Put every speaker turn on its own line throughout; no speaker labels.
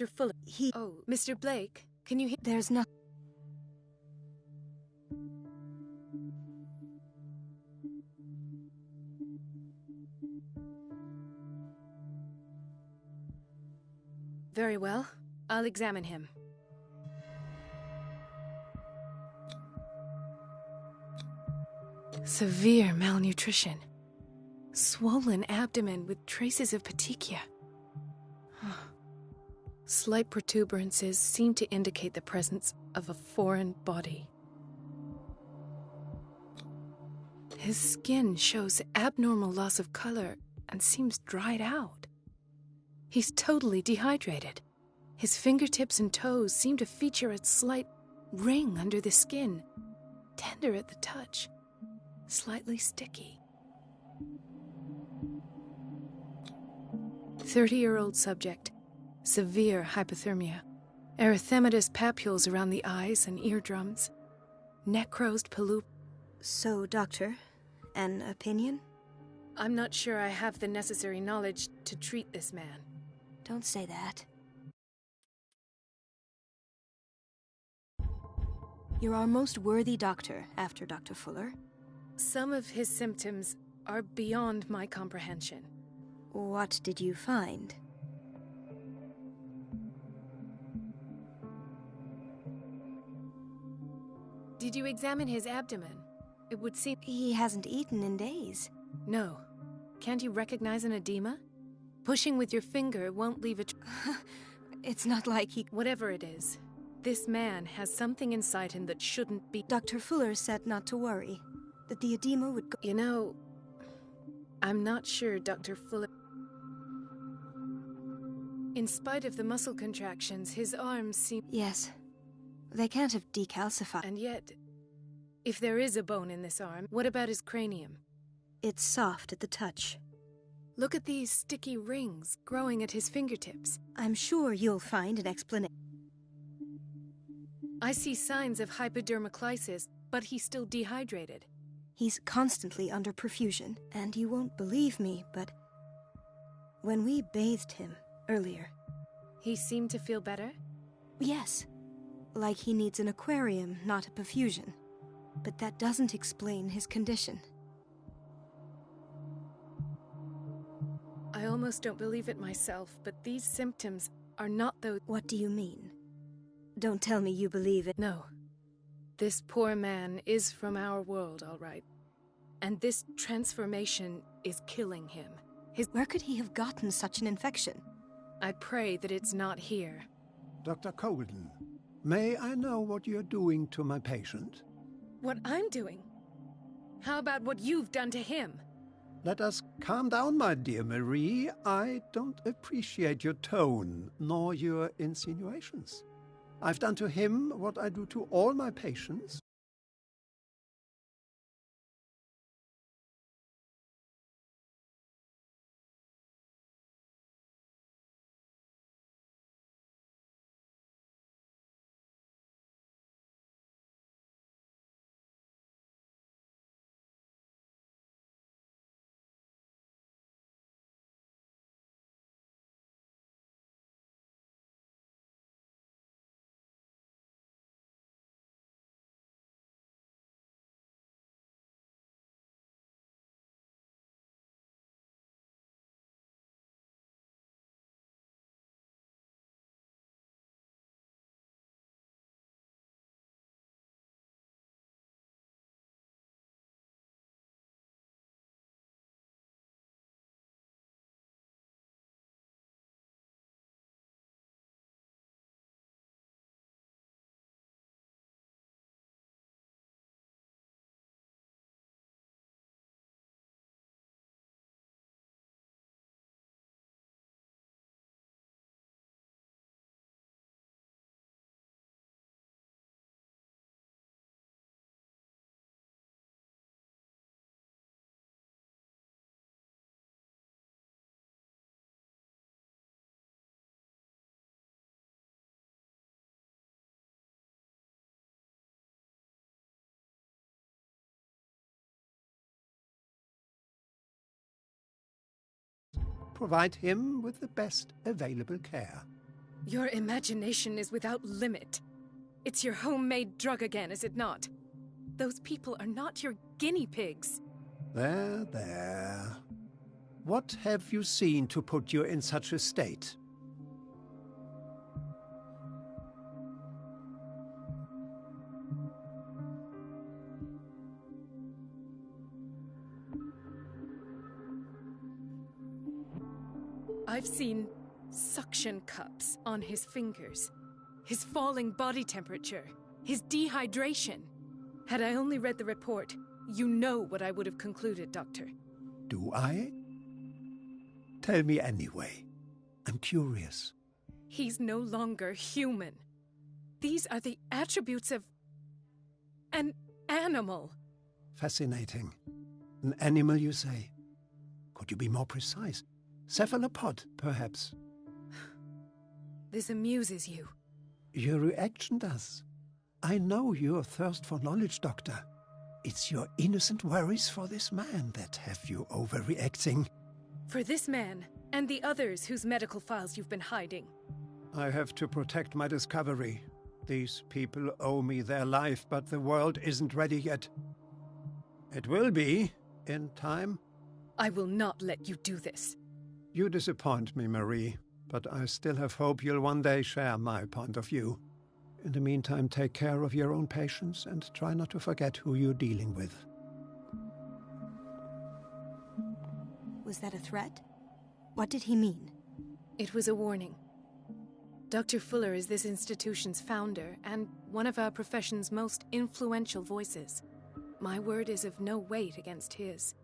You're full of... Oh, Mr. Blake, can you hear...
There's no...
Very well. I'll examine him. Severe malnutrition. Swollen abdomen with traces of petechia. Slight protuberances seem to indicate the presence of a foreign body. His skin shows abnormal loss of color and seems dried out. He's totally dehydrated. His fingertips and toes seem to feature a slight ring under the skin, tender at the touch, slightly sticky. 30-year-old subject, severe hypothermia, erythematous papules around the eyes and eardrums, necrosed polyp.
So, doctor, an opinion?
I'm not sure I have the necessary knowledge to treat this man.
Don't say that. You're our most worthy doctor after Dr. Fuller.
Some of his symptoms are beyond my comprehension.
What did you find?
Did you examine his abdomen? It would seem...
He hasn't eaten in days.
No. Can't you recognize an edema? Pushing with your finger won't leave a...
It's not like he...
Whatever it is, this man has something inside him that shouldn't be...
Dr. Fuller said not to worry, that the edema would go...
You know, I'm not sure Dr. Fuller... In spite of the muscle contractions, his arms seem...
Yes. They can't have decalcified.
And yet, if there is a bone in this arm, what about his cranium?
It's soft at the touch.
Look at these sticky rings growing at his fingertips.
I'm sure you'll find an explanation.
I see signs of hypodermoclysis, but he's still dehydrated.
He's constantly under perfusion, and you won't believe me, but when we bathed him earlier...
He seemed to feel better?
Yes. Like he needs an aquarium, not a perfusion. But that doesn't explain his condition.
I almost don't believe it myself, but these symptoms are not those...
What do you mean? Don't tell me you believe it.
No. This poor man is from our world, all right. And this transformation is killing him.
Where could he have gotten such an infection?
I pray that it's not here.
Dr. Colden, may I know what you're doing to my patient?
What I'm doing? How about what you've done to him?
Let us calm down, my dear Marie. I don't appreciate your tone, nor your insinuations. I've done to him what I do to all my patients. Provide him with the best available care.
Your imagination is without limit. It's your homemade drug again, is it not? Those people are not your guinea pigs.
There, there. What have you seen to put you in such a state?
I've seen suction cups on his fingers, his falling body temperature, his dehydration. Had I only read the report, you know what I would have concluded, Doctor.
Do I? Tell me anyway. I'm curious.
He's no longer human. These are the attributes of an animal.
Fascinating. An animal, you say? Could you be more precise? Cephalopod, perhaps?
This amuses you.
Your reaction does. I know your thirst for knowledge, Doctor. It's your innocent worries for this man that have you overreacting.
For this man, and the others whose medical files you've been hiding.
I have to protect my discovery. These people owe me their life, but the world isn't ready yet. It will be, in time.
I will not let you do this.
You disappoint me, Marie, but I still have hope you'll one day share my point of view. In the meantime, take care of your own patients and try not to forget who you're dealing with.
Was that a threat? What did he mean?
It was a warning. Dr. Fuller is this institution's founder and one of our profession's most influential voices. My word is of no weight against his.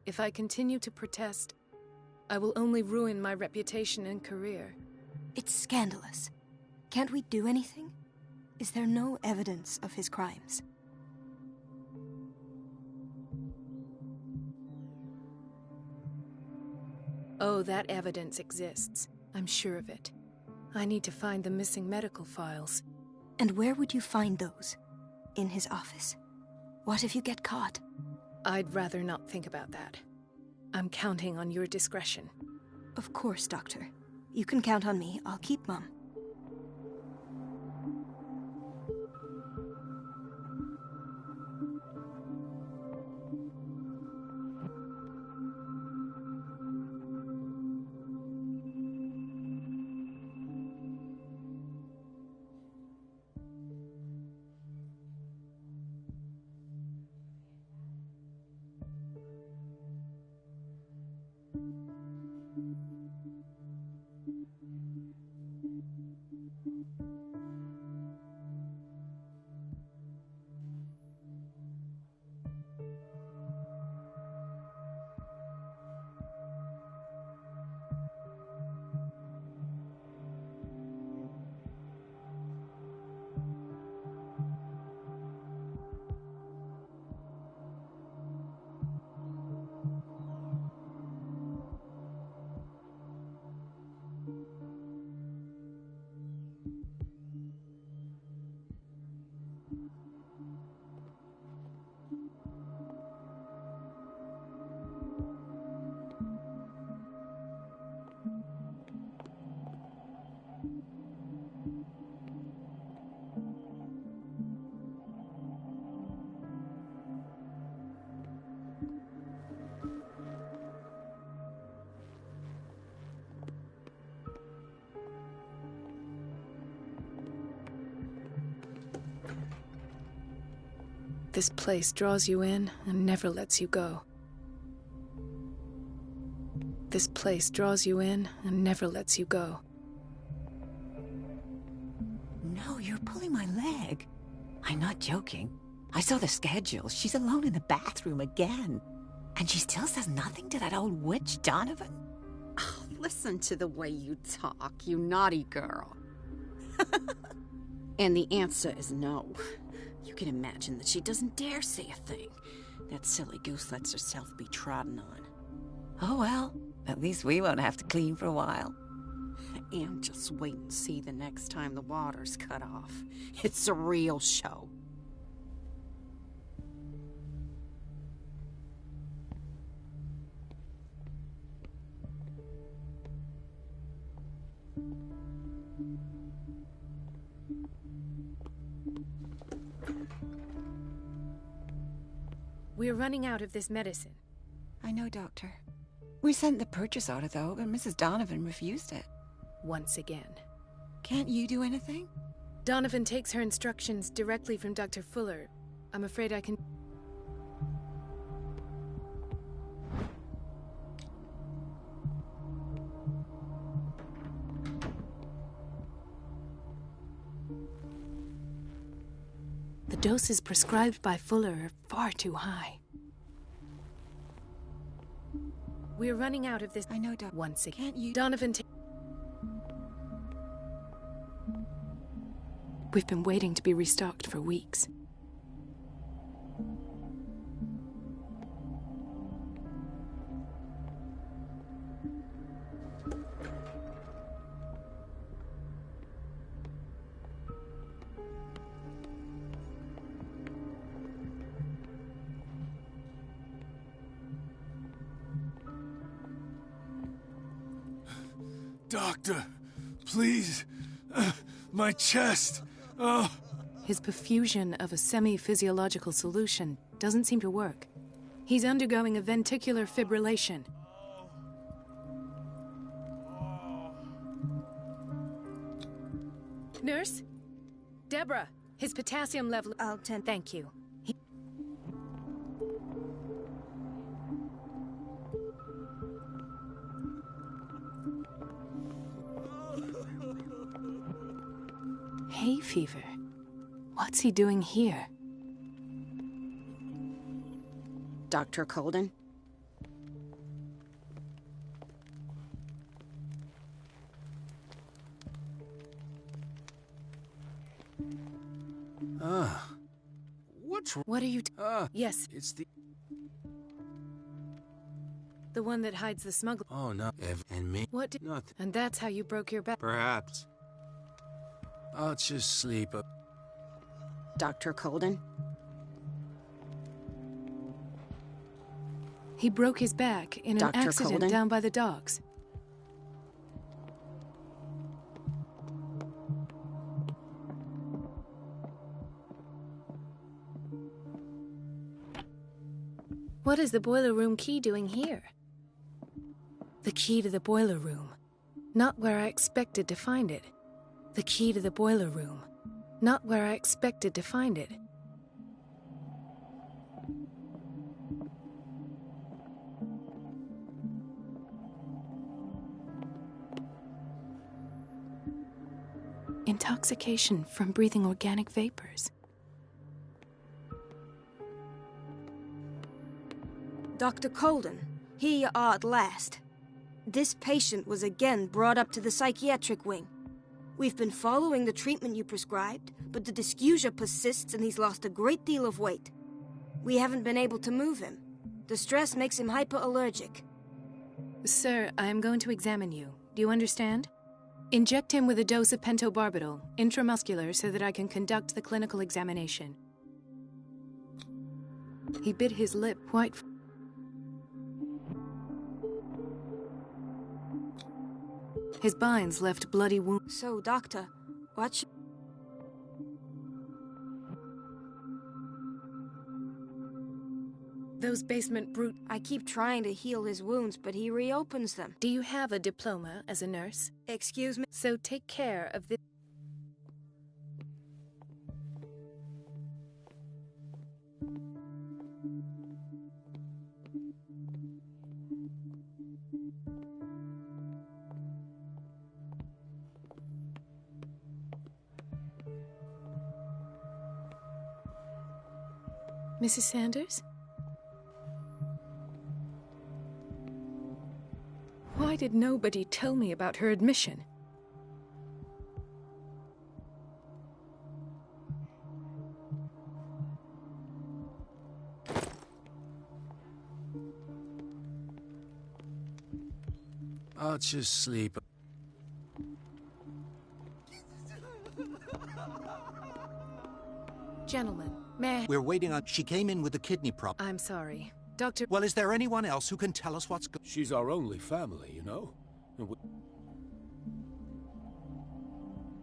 If I continue to protest, I will only ruin my reputation and career.
It's scandalous. Can't we do anything? Is there no evidence of his crimes?
Oh, that evidence exists. I'm sure of it. I need to find the missing medical files.
And where would you find those? In his office? What if you get caught?
I'd rather not think about that. I'm counting on your discretion.
Of course, Doctor. You can count on me. I'll keep mum.
This place draws you in and never lets you go. This place draws you in and never lets you go.
No, you're pulling my leg. I'm not joking. I saw the schedule. She's alone in the bathroom again. And she still says nothing to that old witch Donovan.
Oh, listen to the way you talk, you naughty girl. And the answer is no. You can imagine that she doesn't dare say a thing. That silly goose lets herself be trodden on.
Oh well, at least we won't have to clean for a while.
And just wait and see the next time the water's cut off. It's a real show.
We're running out of this medicine.
I know, Doctor. We sent the purchase order, though, but Mrs. Donovan refused it.
Once again.
Can't you do anything?
Donovan takes her instructions directly from Dr. Fuller. I'm afraid I can... The doses prescribed by Fuller are far too high. We're running out of this...
I know, Doctor.
Once again.
Can't you...
Donovan... We've been waiting to be restocked for weeks.
Doctor, please. My chest. Oh.
His perfusion of a semi-physiological solution doesn't seem to work. He's undergoing a ventricular fibrillation. Nurse? Deborah, his potassium level...
I'll tend...
Thank you. Hay fever. What's he doing here?
Dr. Colden?
What's...
What are you... Yes,
It's the...
the one that hides the smuggler.
Oh, no. Ev and me.
What did...
Nothing.
And that's how you broke your back.
Perhaps. I'll just sleep.
Dr. Colden?
He broke his back in an
Dr.
accident
Colden?
down by the docks. What is the boiler room key doing here? The key to the boiler room. Not where I expected to find it. The key to the boiler room. Not where I expected to find it. Intoxication from breathing organic vapors.
Dr. Colden, here you are at last. This patient was again brought up to the psychiatric wing. We've been following the treatment you prescribed, but the dysgeusia persists and he's lost a great deal of weight. We haven't been able to move him. The stress makes him hyperallergic.
Sir, I am going to examine you. Do you understand? Inject him with a dose of pentobarbital, intramuscular, so that I can conduct the clinical examination. He bit his lip quite... His binds left bloody wounds.
So, Doctor, what
Those basement brute...
I keep trying to heal his wounds, but he reopens them.
Do you have a diploma as a nurse?
Excuse me?
So take care of this... Mrs. Sanders? Why did nobody tell me about her admission?
I'll just sleep.
Gentlemen, may I...
We're waiting on... She came in with a kidney problem.
I'm sorry. Dr.
Well, is there anyone else who can tell us what's going...
She's our only family, you know? And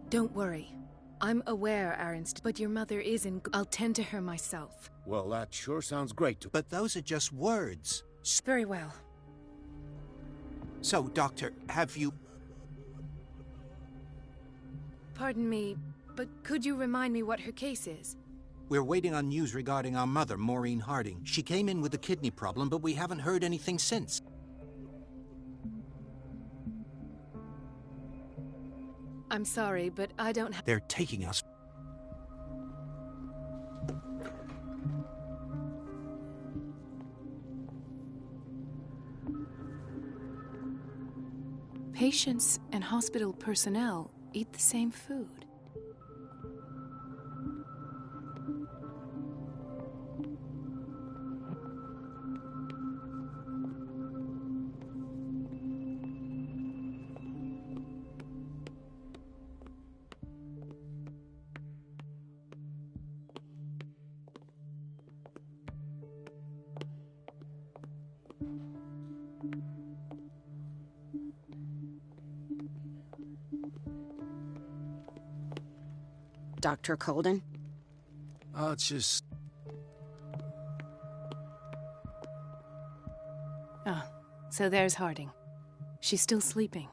Don't worry. I'm aware, but your mother is in... I'll tend to her myself.
Well, that sure sounds great to...
But those are just words.
Very well.
So, Doctor, have you...
Pardon me, but could you remind me what her case is?
We're waiting on news regarding our mother, Maureen Harding. She came in with a kidney problem, but we haven't heard anything since.
I'm sorry, but I don't have...
They're taking us.
Patients and hospital personnel eat the same food.
Dr. Colden?
I'll just...
Ah, so there's Harding. She's still sleeping.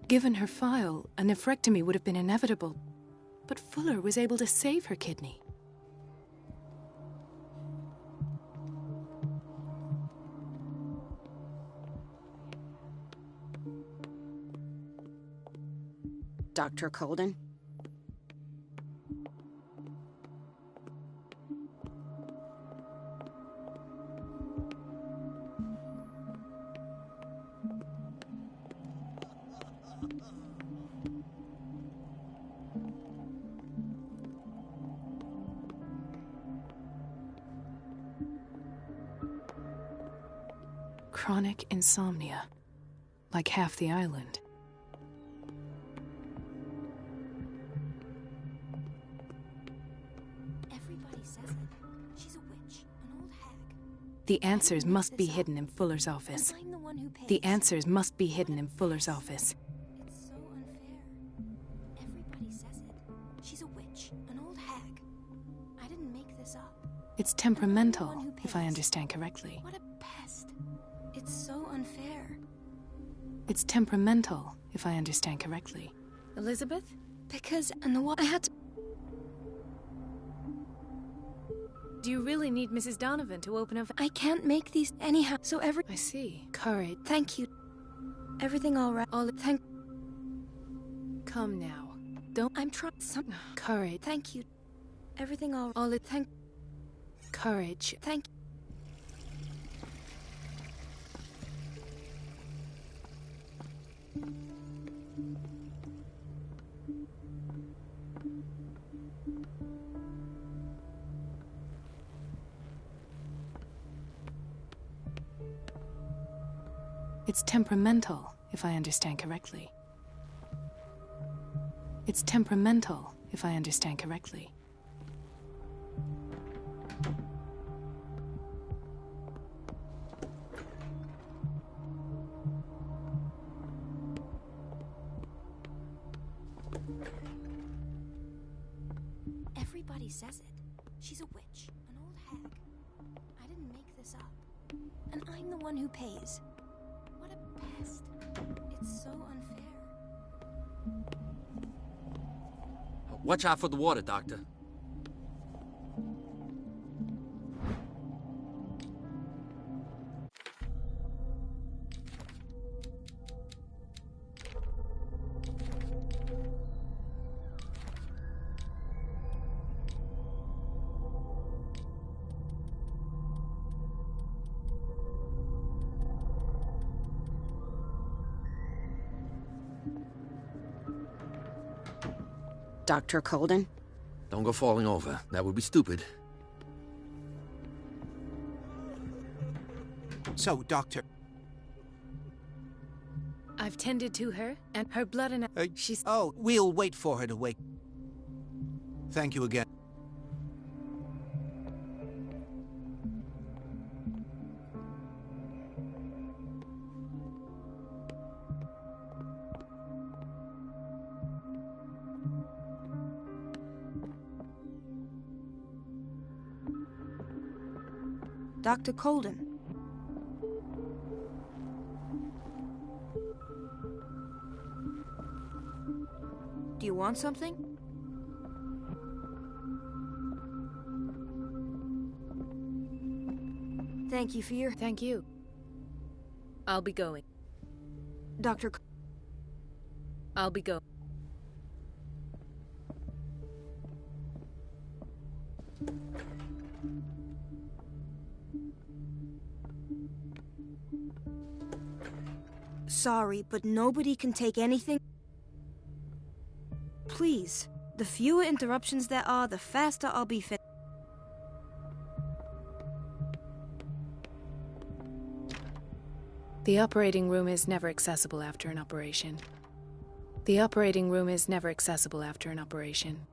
Given her file, a nephrectomy would have been inevitable, but Fuller was able to save her kidney.
Dr. Colden?
Chronic insomnia, like half the island.
Everybody says it. She's a witch, an old hag.
The answers must be hidden in Fuller's office.
I'm the one who pays.
The answers must be hidden in Fuller's office.
It's so unfair. Everybody says it. She's a witch, an old hag. I didn't make this up.
It's temperamental, if I understand correctly.
What a pest. It's so unfair.
It's temperamental, if I understand correctly. Elizabeth?
Because, and the one I had to...
Do you really need Mrs. Donovan to open up?
I can't make these anyhow, so
I see. Courage.
Thank you. Everything all right. Thank...
Come now. Don't...
I'm trying...
Courage.
Thank you. Everything all... Thank...
Courage.
Thank...
It's temperamental, if I understand correctly. It's temperamental, if I understand correctly.
Everybody says it. She's a witch, an old hag. I didn't make this up. And I'm the one who pays. What a pest. It's so unfair.
Watch out for the water, Doctor.
Dr. Colden?
Don't go falling over. That would be stupid.
So, Doctor...
I've tended to her, and her blood and... she's...
Oh, we'll wait for her to wake. Thank you again.
Dr. Colden. Do you want something? Thank you for your...
Thank you. I'll be going.
Dr.
I'll be going.
Sorry, but nobody can take anything. Please, the fewer interruptions there are, the faster I'll be finished.
The operating room is never accessible after an operation. The operating room is never accessible after an operation.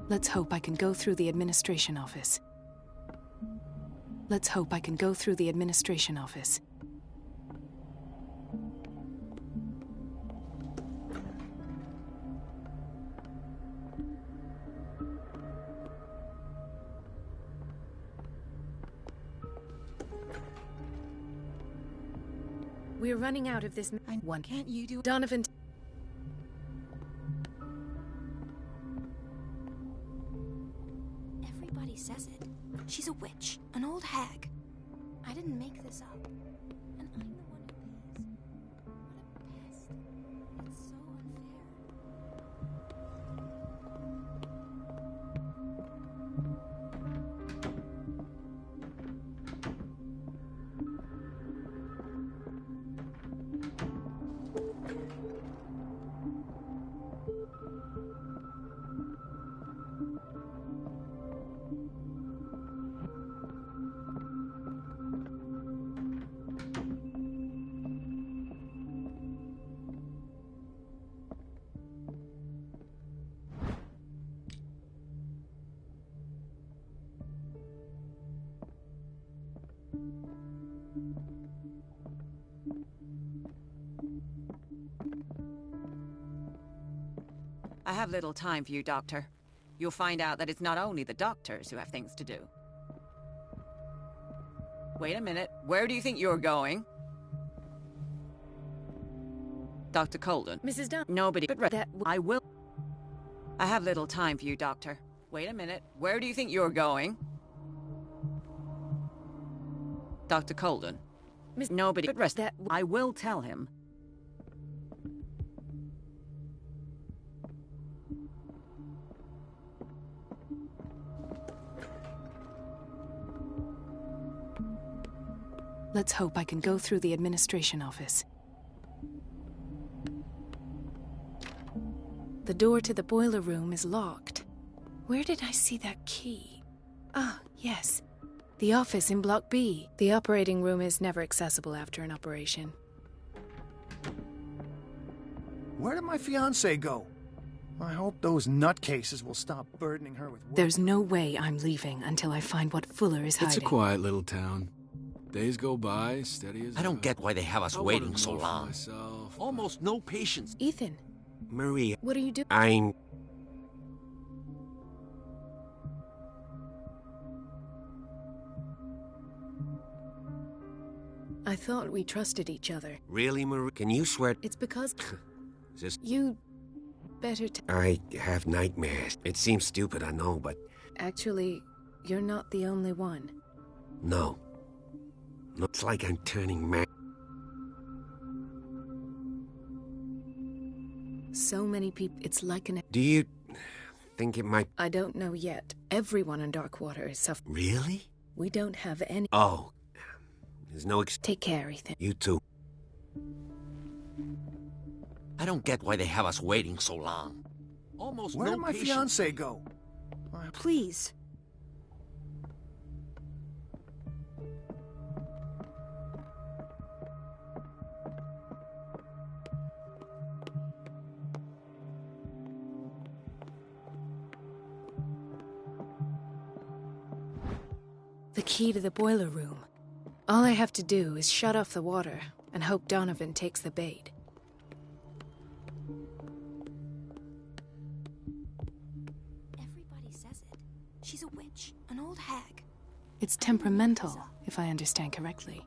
Let's hope I can go through the administration office. Let's hope I can go through the administration office. We're running out of this. One.
Can't you do it?
Donovan.
Everybody says it. She's a witch, an old hag. I didn't make this up. And I'm the one who pays. What a pest. It's so unfair.
I have little time for you, Doctor. You'll find out that it's not only the doctors who have things to do. Wait a minute. Where do you think you're going? Dr. Colden.
Mrs. Dunn.
Nobody but
That
I will. I have little time for you, Doctor. Wait a minute. Where do you think you're going? Dr. Colden.
Miss
Nobody but rest.
That
I will tell him.
Let's hope I can go through the administration office. The door to the boiler room is locked. Where did I see that key? Ah, yes. The office in Block B. The operating room is never accessible after an operation.
Where did my fiancé go? I hope those nutcases will stop burdening her with work.
There's no way I'm leaving until I find what Fuller is hiding.
It's a quiet little town. Days go by, steady as
I don't get why they have us waiting so long.
Myself.
Almost no patience.
Ethan,
Maria,
what are you doing?
I'm...
I thought we trusted each other.
Really, Maria? Can you swear?
It's because
Is this...
you better
I have nightmares. It seems stupid, I know, but...
Actually, you're not the only one.
No. Looks like I'm turning mad.
So many people, it's like an...
Do you think it might...
I don't know yet. Everyone in Darkwater is suffering.
Really?
We don't have any...
Oh. There's no
Take care, Ethan.
You too. I don't get why they have us waiting so long. Almost
Where
no
did my
patience.
fiancé go?
Please.
The key to the boiler room. All I have to do is shut off the water and hope Donovan takes the bait.
Everybody says it. She's a witch, an old hag.
It's temperamental, if I understand correctly.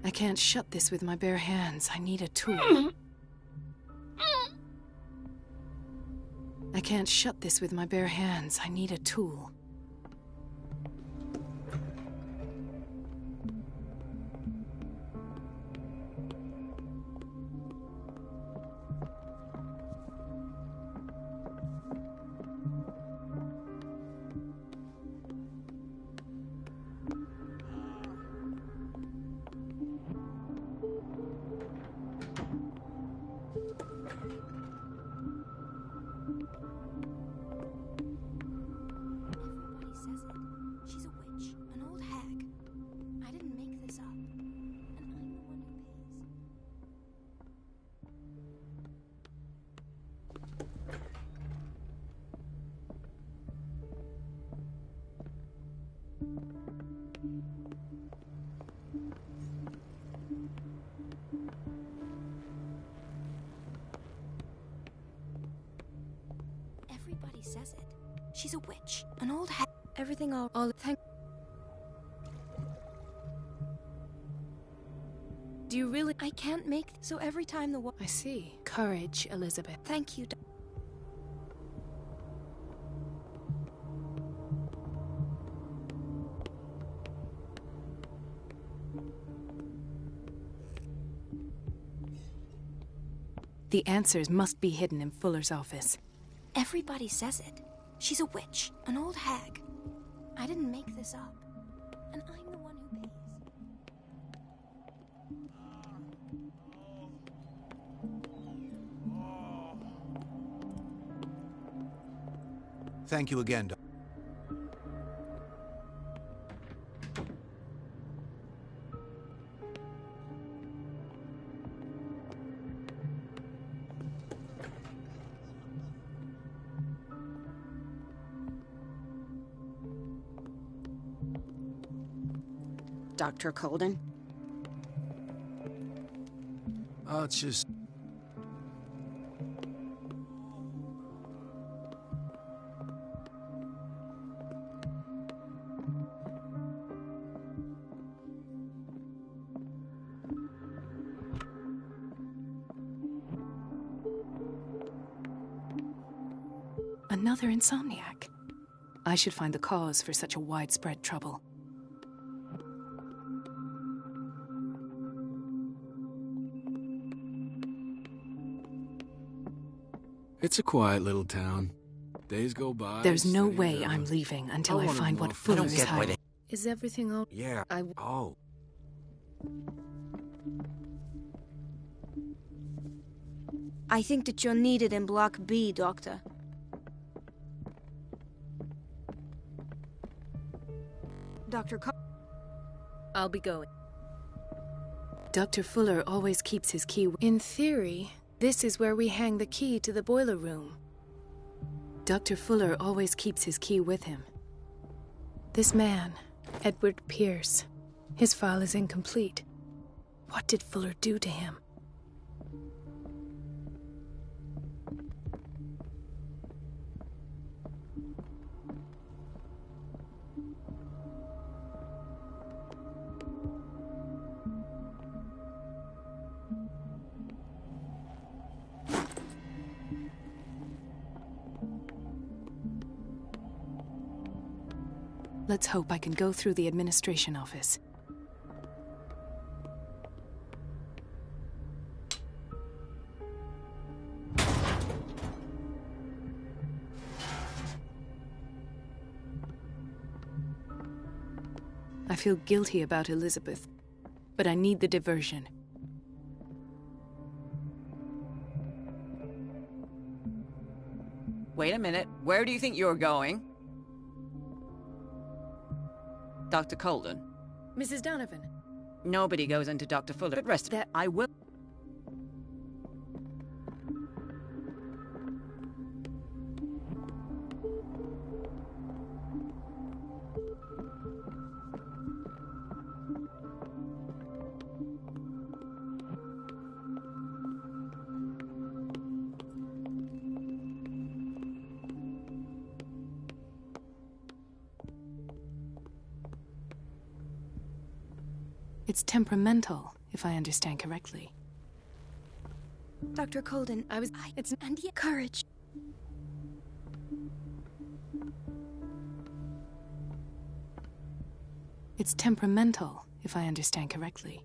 I can't shut this with my bare hands. I need a tool. I can't shut this with my bare hands. I need a tool.
Everybody says it. She's a witch, an old hag. Everything all thank. Do you really? I can't make. So every time the.
I see. Courage, Elizabeth.
Thank you.
The answers must be hidden in Fuller's office.
Everybody says it. She's a witch, an old hag. I didn't make this up. And I'm the one who pays.
Thank you again, Doc.
Dr. Colden?
It's just...
Another insomniac. I should find the cause for such a widespread trouble.
It's a quiet little town. Days go by.
There's no
steady
way
as
I'm
ever.
leaving until
I
I
wanted
find
more
what
fun.
I
Fuller
don't
is
get why
hiding.
they...
Is everything all...
Yeah. Oh.
I think that you're needed in Block B, Doctor. Dr.
I'll be going. Dr. Fuller always keeps his key. In theory, this is where we hang the key to the boiler room. Dr. Fuller always keeps his key with him. This man, Edward Pierce, his file is incomplete. What did Fuller do to him? Let's hope I can go through the administration office. I feel guilty about Elizabeth, but I need the diversion.
Wait a minute. Where do you think you're going? Dr. Colden.
Mrs. Donovan.
Nobody goes into Dr. Fuller, but rest of that I will.
It's temperamental, if I understand correctly.
Dr. Colden, it's and yet courage.
It's temperamental, if I understand correctly.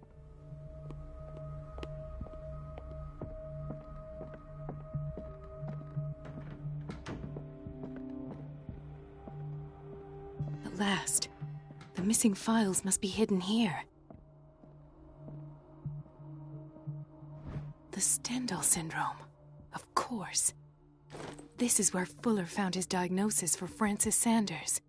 At last, the missing files must be hidden here. The Stendhal syndrome. Of course. This is where Fuller found his diagnosis for Francis Sanders.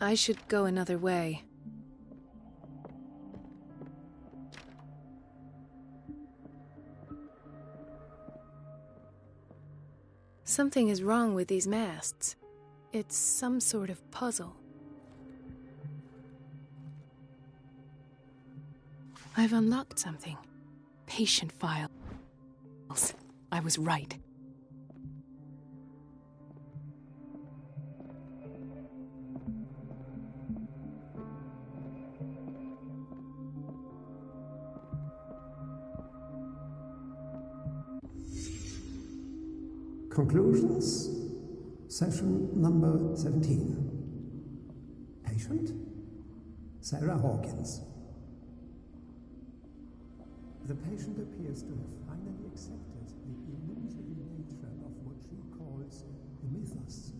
I should go another way. Something is wrong with these masts. It's some sort of puzzle. I've unlocked something. Patient files. I was right.
Conclusions, session number 17. Patient, Sarah Hawkins. The patient appears to have finally accepted the illusory nature of what she calls the mythos.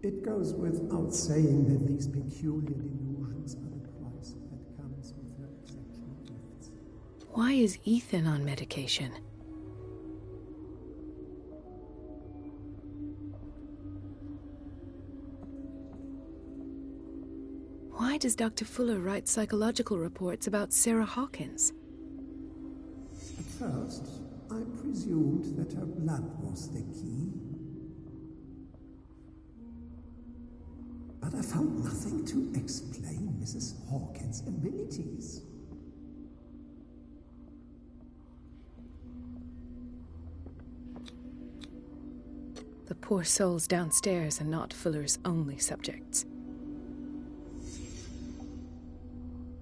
It goes without saying that these peculiar delusions are the price that comes with her exceptional gifts.
Why is Ethan on medication? Why does Dr. Fuller write psychological reports about Sarah Hawkins?
At first, I presumed that her blood was the key. But I found nothing to explain Mrs. Hawkins' abilities.
The poor souls downstairs are not Fuller's only subjects.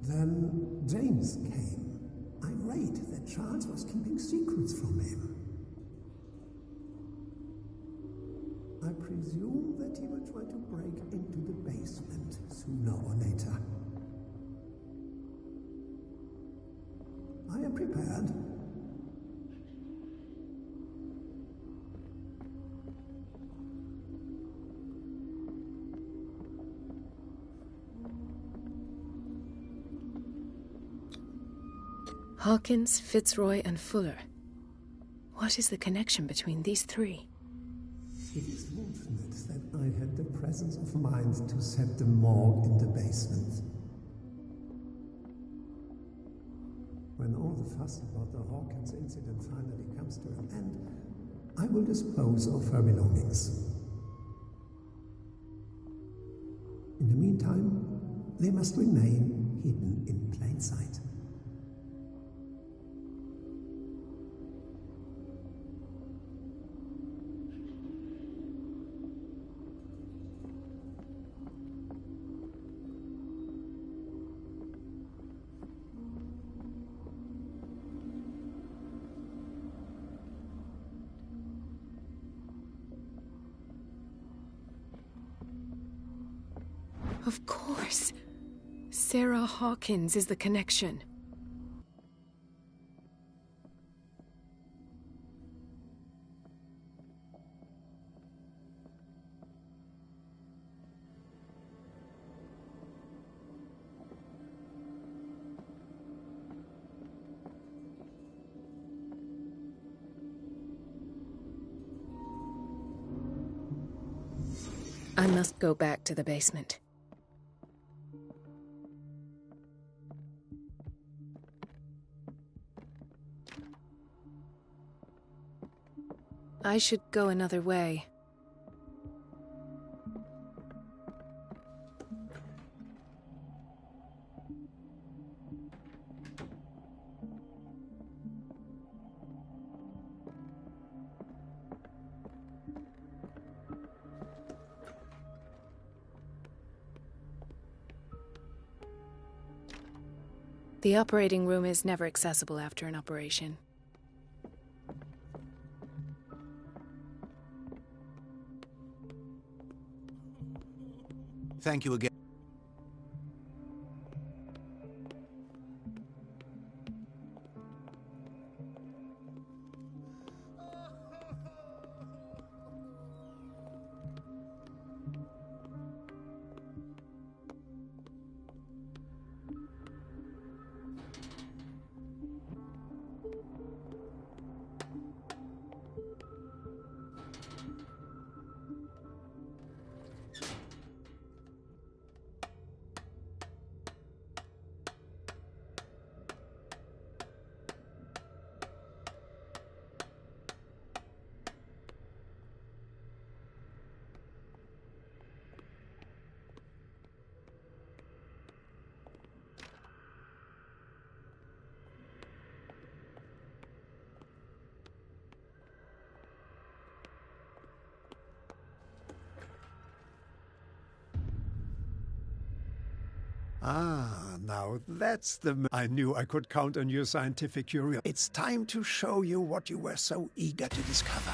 Then James came, irate that Charles was keeping secrets from him. I presume that he will try to break into the basement sooner or later. I am prepared.
Hawkins, Fitzroy, and Fuller. What is the connection between these three?
It is fortunate that I had the presence of mind to set the morgue in the basement. When all the fuss about the Hawkins incident finally comes to an end, I will dispose of her belongings. In the meantime, they must remain hidden in plain sight.
Of course. Sarah Hawkins is the connection. I must go back to the basement. I should go another way. The operating room is never accessible after an operation.
Thank you again.
Ah, now that's I knew I could count on your scientific curiosity. It's time to show you what you were so eager to discover.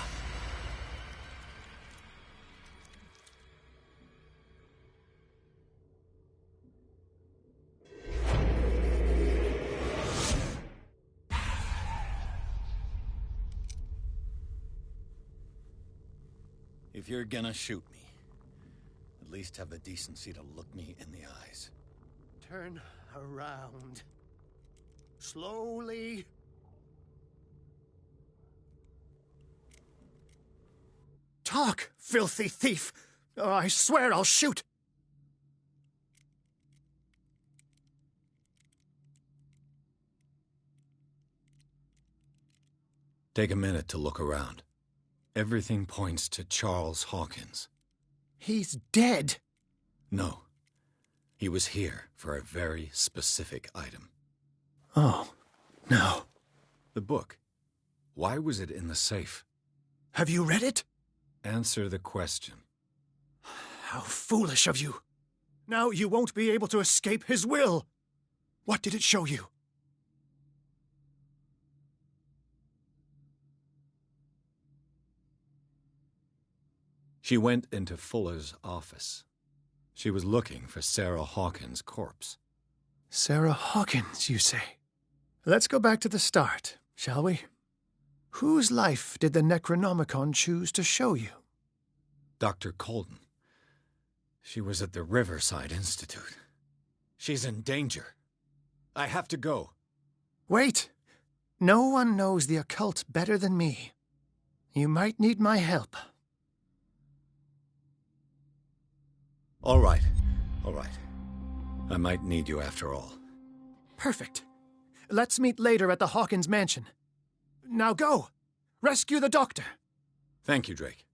If you're gonna shoot me, at least have the decency to look me in the eyes.
Turn around. Slowly. Talk, filthy thief! Oh, I swear I'll shoot!
Take a minute to look around. Everything points to Charles Hawkins.
He's dead!
No. He was here for a very specific item.
Oh, no.
The book. Why was it in the safe?
Have you read it?
Answer the question.
How foolish of you. Now you won't be able to escape his will. What did it show you?
She went into Fuller's office. She was looking for Sarah Hawkins' corpse.
Sarah Hawkins, you say? Let's go back to the start, shall we? Whose life did the Necronomicon choose to show you?
Dr. Colden. She was at the Riverside Institute. She's in danger. I have to go.
Wait! No one knows the occult better than me. You might need my help.
All right. I might need you after all.
Perfect. Let's meet later at the Hawkins mansion. Now go! Rescue the doctor!
Thank you, Drake.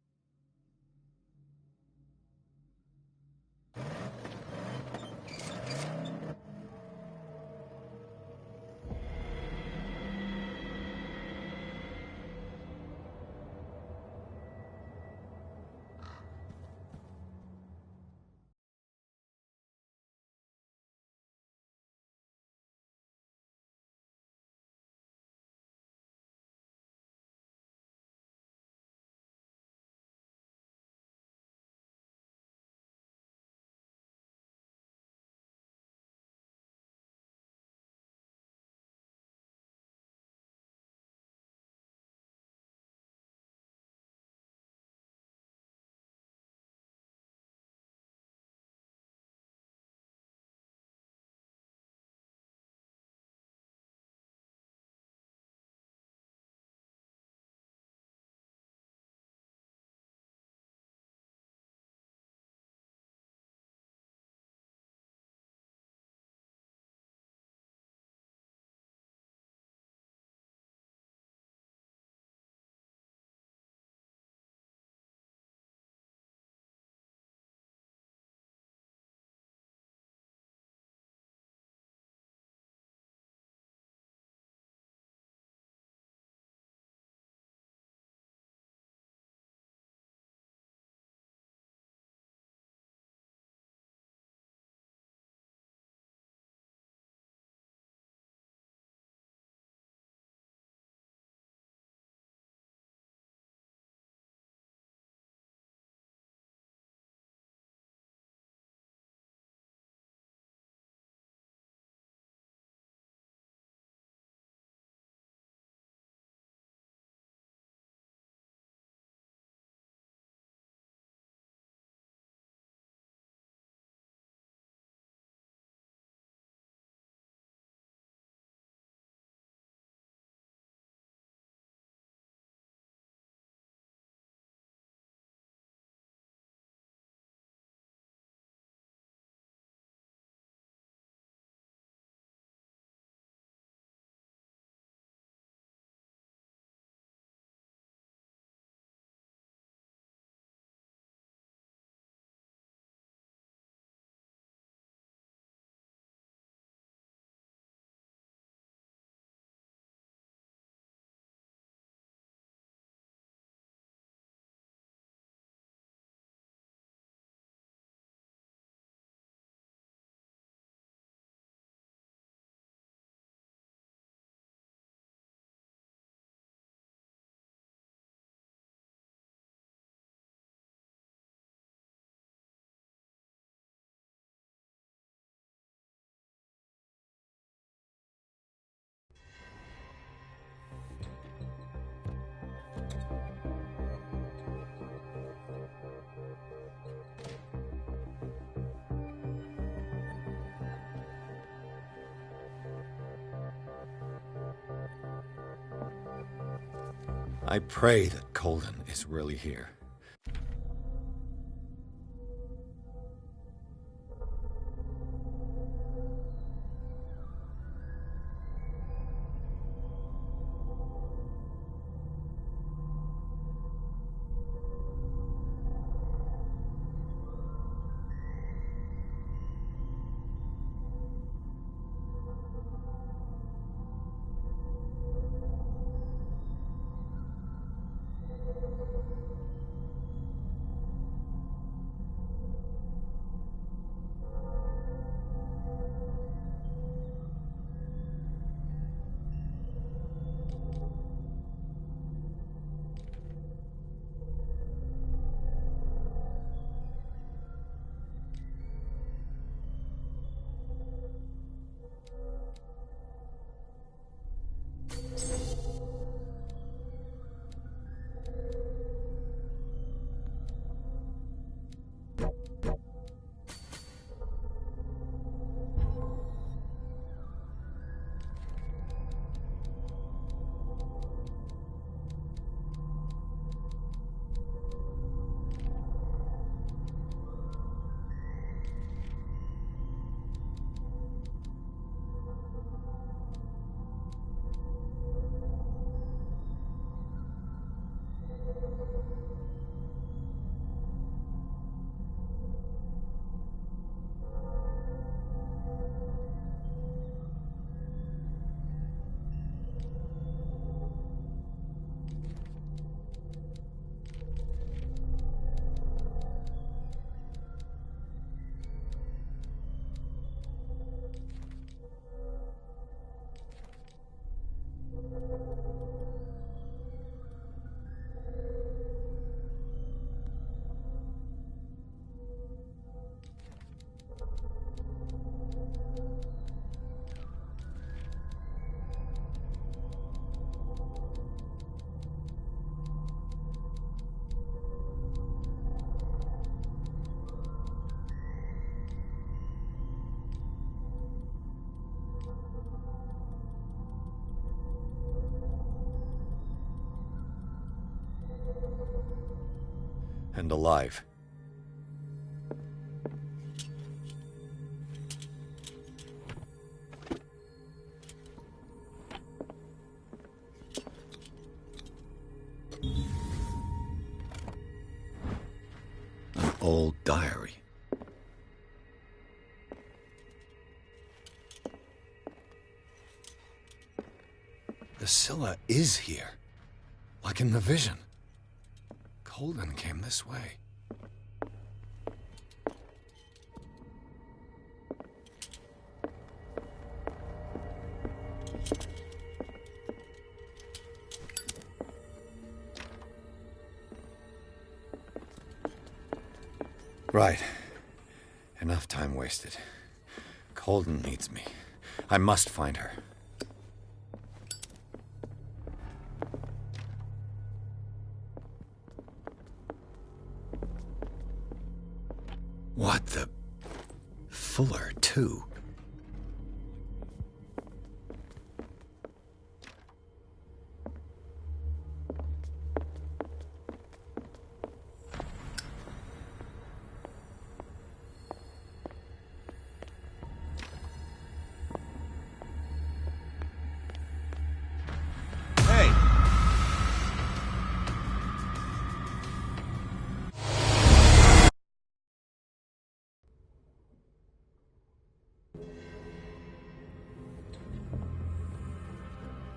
I pray that Colden is really here. And alive. An old diary. The Scylla is here. Like in the vision. Colden came this way. Right. Enough time wasted. Colden needs me. I must find her. What the... Fuller, too.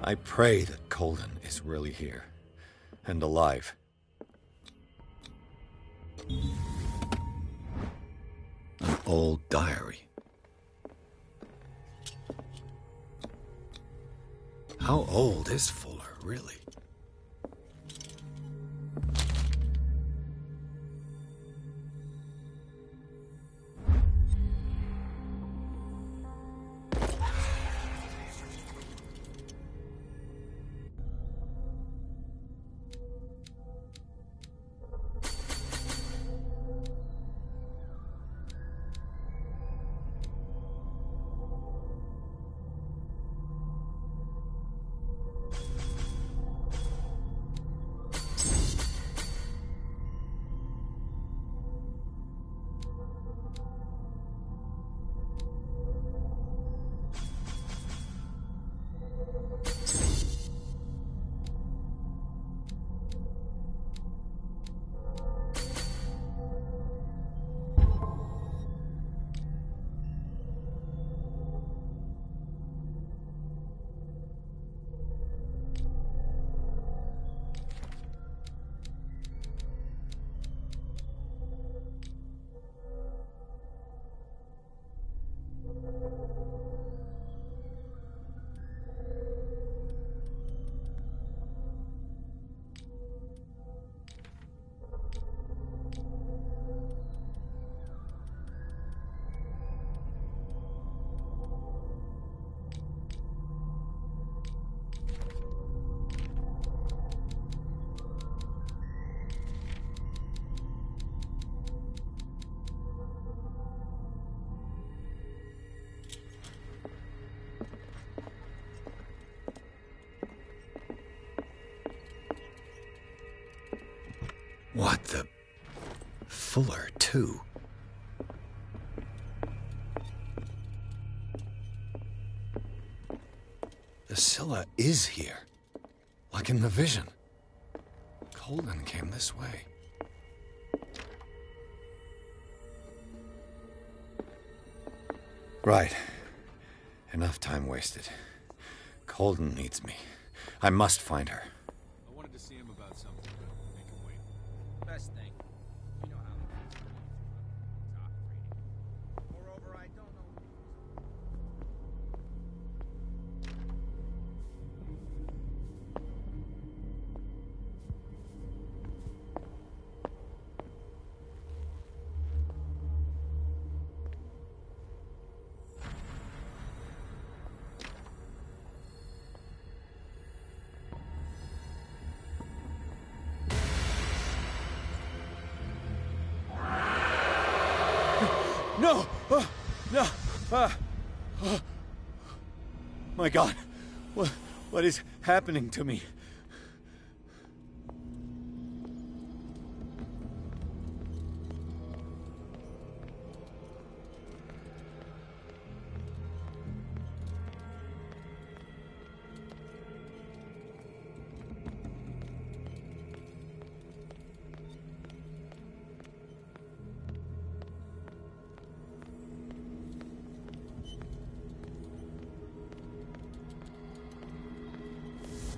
I pray that Colden is really here. And alive. An old diary. How old is Fuller, really? fuller, too. The Scylla is here, like in the vision. Colden came this way. Right. Enough time wasted. Colden needs me. I must find her.
I wanted to see him about something, but make him wait. Best thing. You know how it is. Top reading. Moreover, I don't know.
No! No! My God! What is happening to me?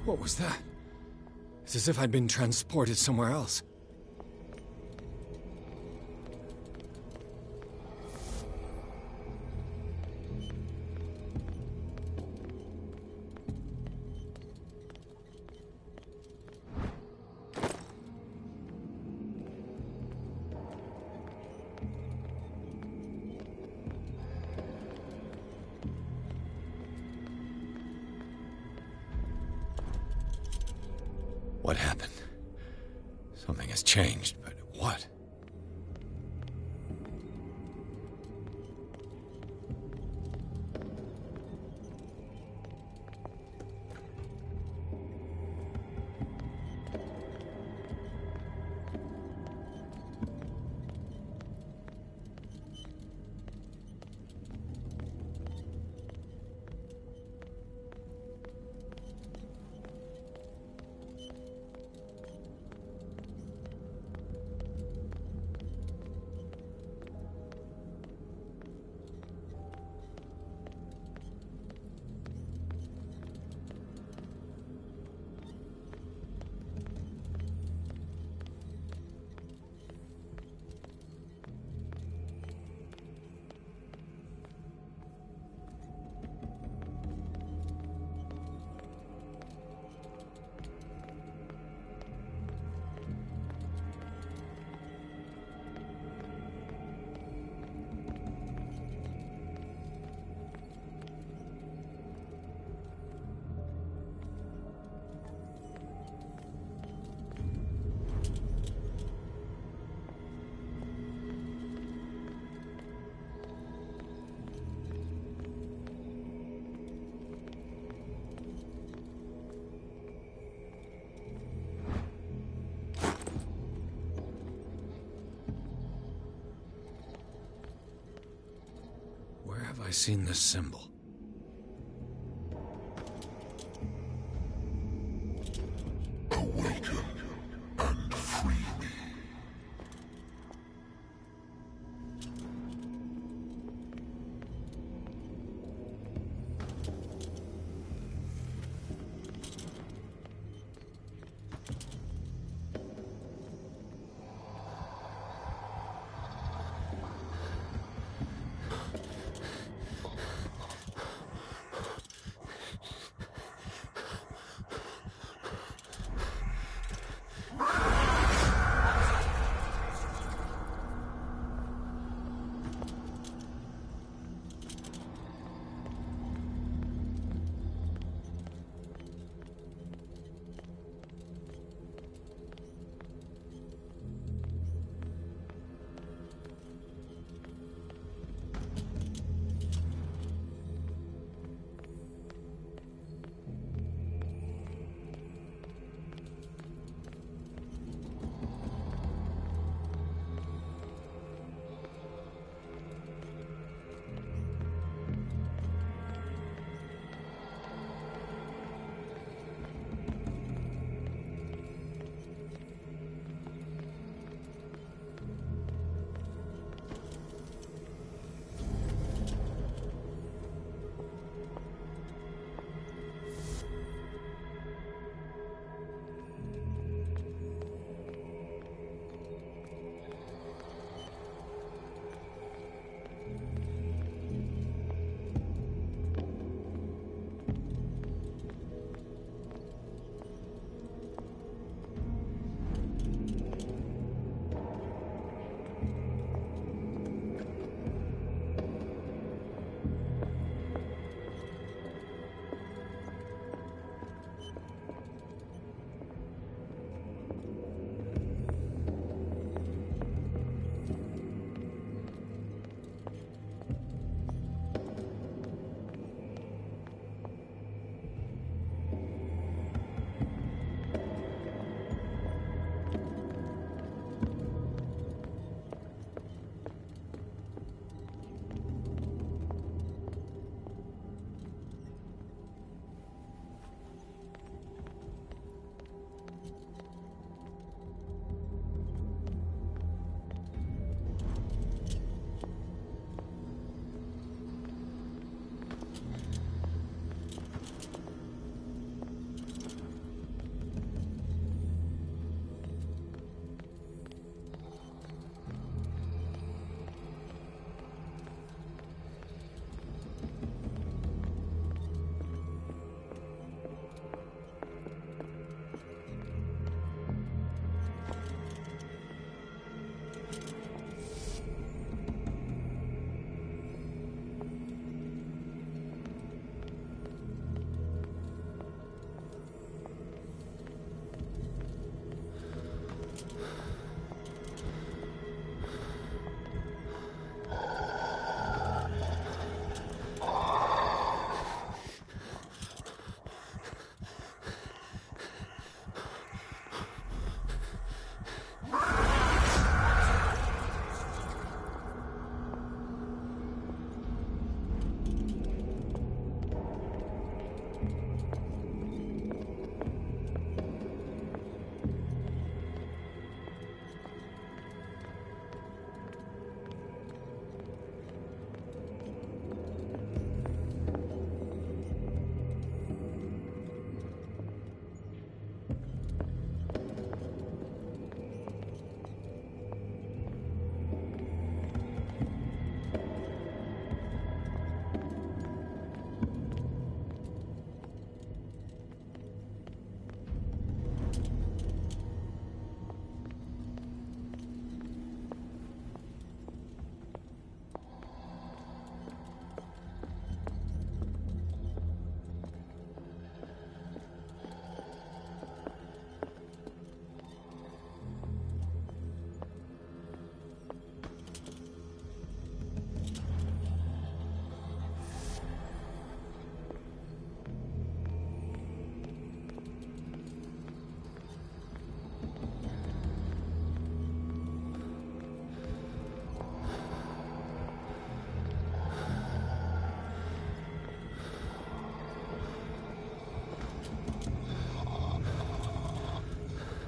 What was that? It's as if I'd been transported somewhere else. What happened? Something has changed, but what? Where have I seen this symbol?
Awaken and free me.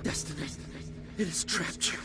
destiny. It has trapped you.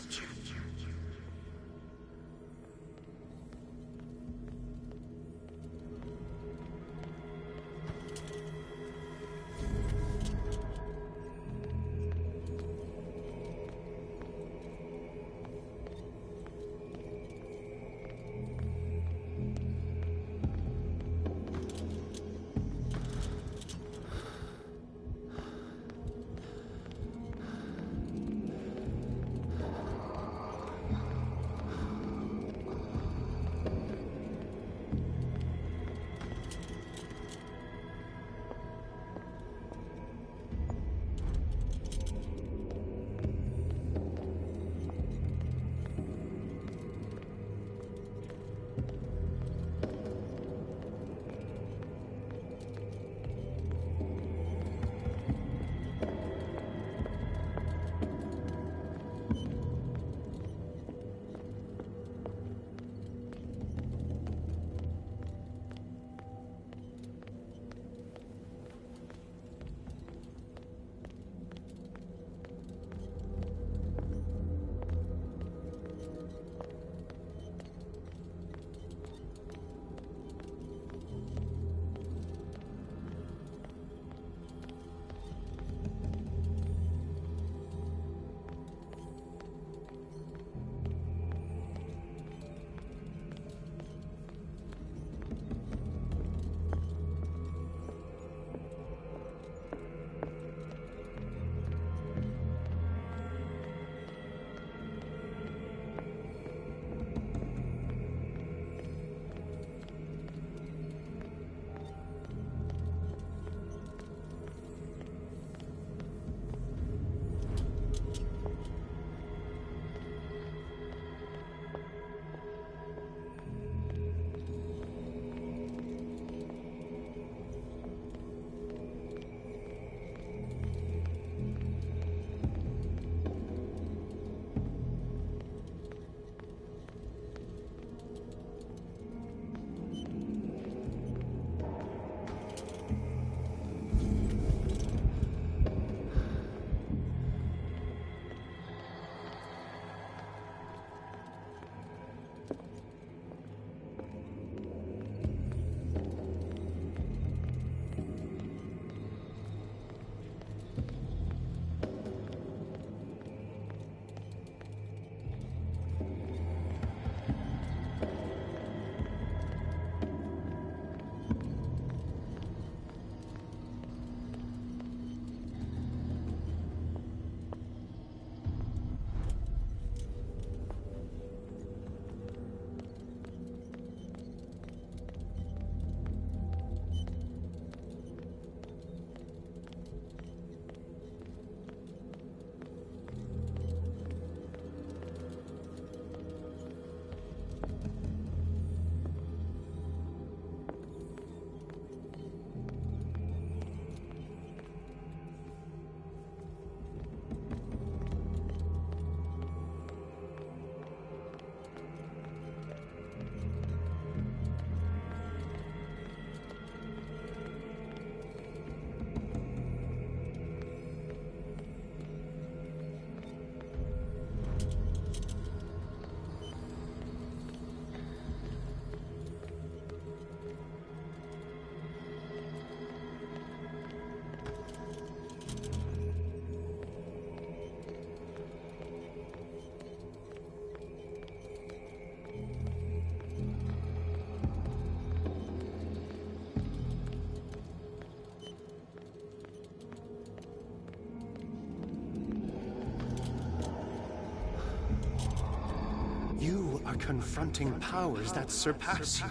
You are confronting powers that surpass you.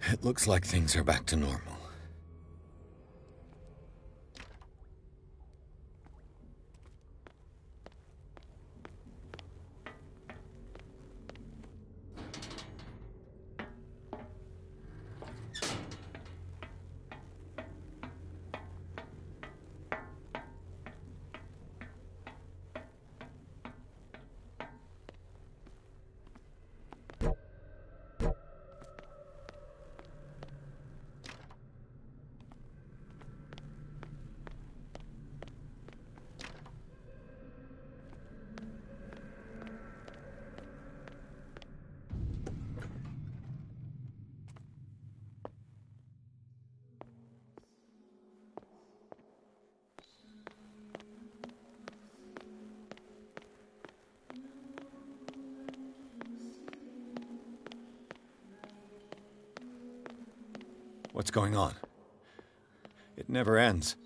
It looks like things are back to normal. What's going on? It never ends.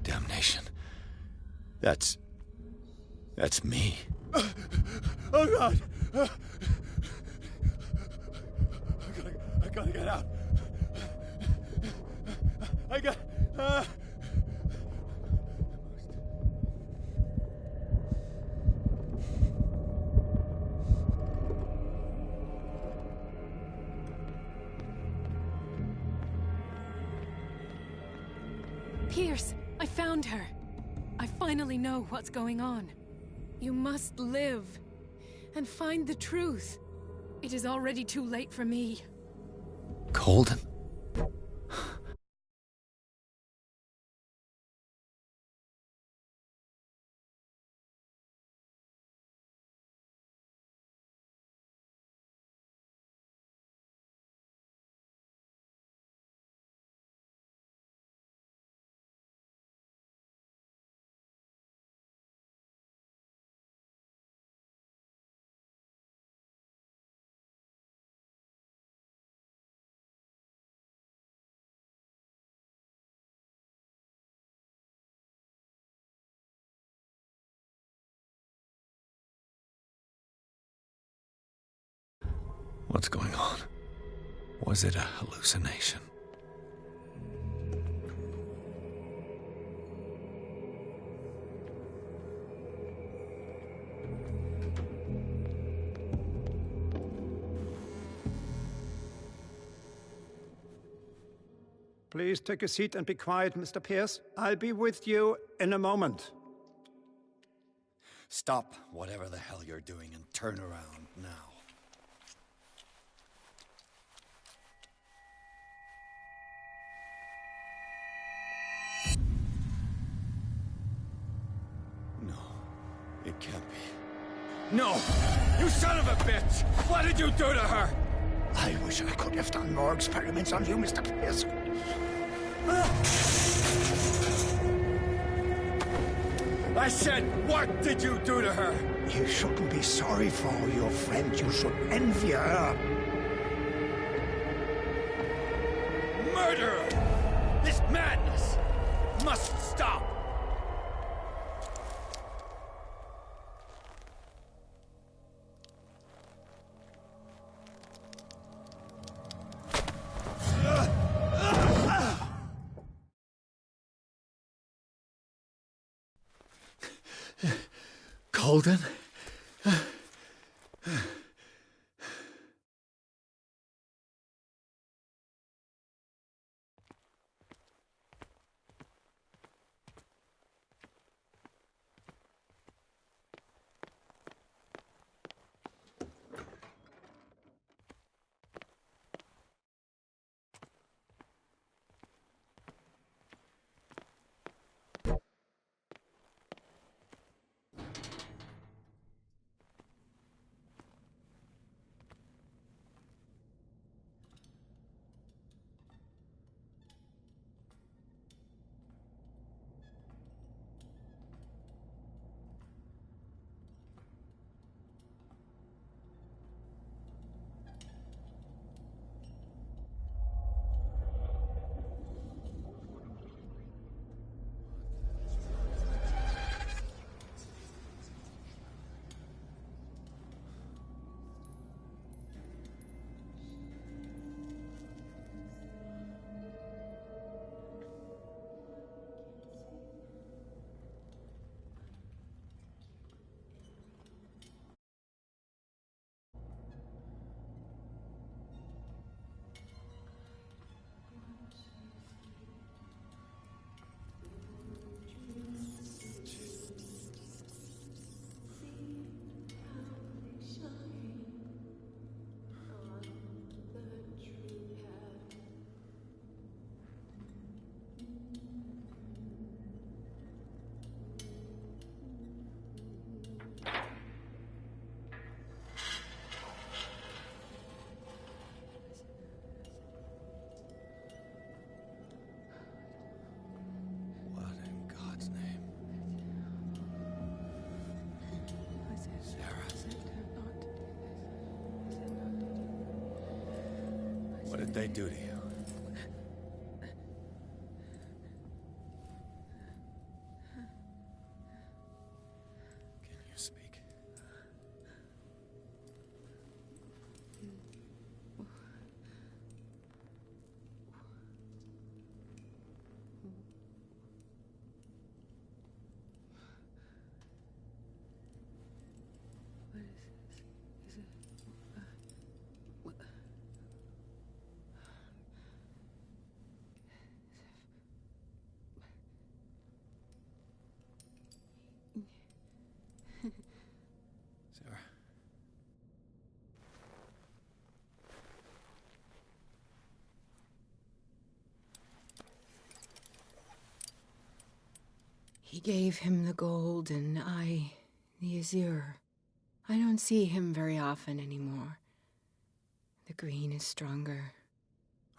Damnation. That's me.
Oh, God! I gotta get out. I got...
Pierce, I found her. I finally know what's going on. You must live and find the truth. It is already too late for me.
Colden? What's going on? Was it a hallucination?
Please take a seat and be quiet, Mr. Pierce. I'll be with you in a moment.
Stop whatever the hell you're doing and turn around now. No, it can't be.
No! You son of a bitch! What did you do to her?
I wish I could have done more experiments on you, Mr. Pierce.
I said, what did you do to her?
You shouldn't be sorry for your friend. You should envy her.
Murderer! This madness must stop!
Colden?
What'd they do to you? Can you speak? Sarah.
He gave him the gold and I the azure. I don't see him very often anymore. The green is stronger.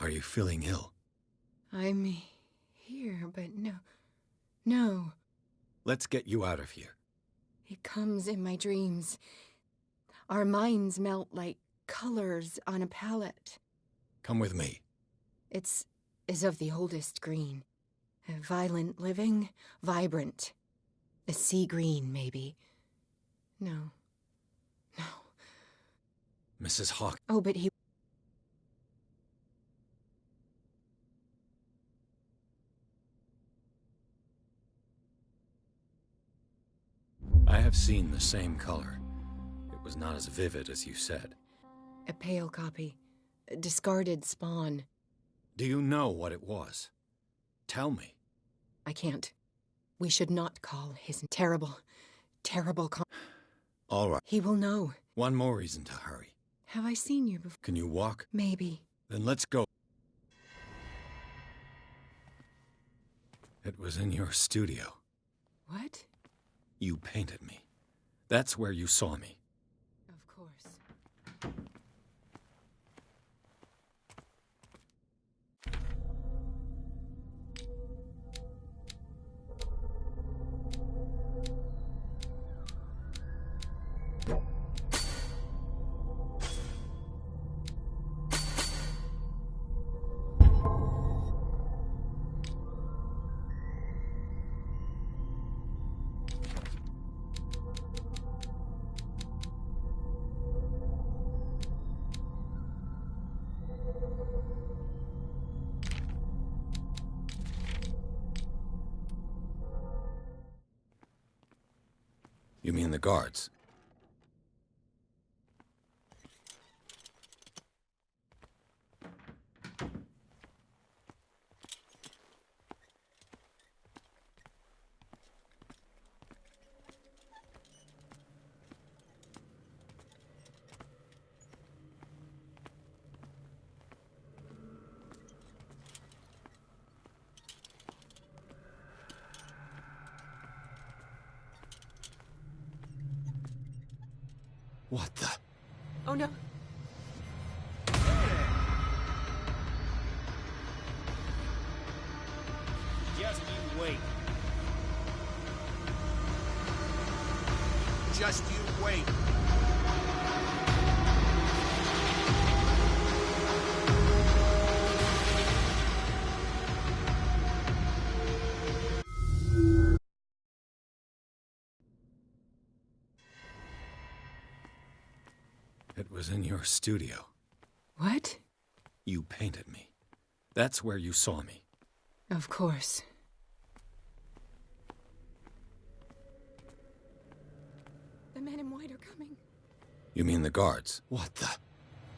Are you feeling ill?
I'm here, but no.
Let's get you out of here.
It comes in my dreams. Our minds melt like colors on a palette.
Come with me.
It's of the oldest green. A violent living, vibrant. A sea green, maybe. No.
Mrs. Hawk.
Oh, but he...
I have seen the same color. It was not as vivid as you said.
A pale copy. A discarded spawn.
Do you know what it was? Tell me.
I can't. We should not call his terrible
All right.
He will know.
One more reason to hurry.
Have I seen you before?
Can you walk?
Maybe.
Then let's go. It was in your studio.
What?
You painted me. That's where you saw me.
Of course.
You mean the guards? What the?
Oh no.
Just you wait.
Just you wait.
It was in your studio.
What?
You painted me. That's where you saw me.
Of course. The men in white are coming.
You mean the guards? What the?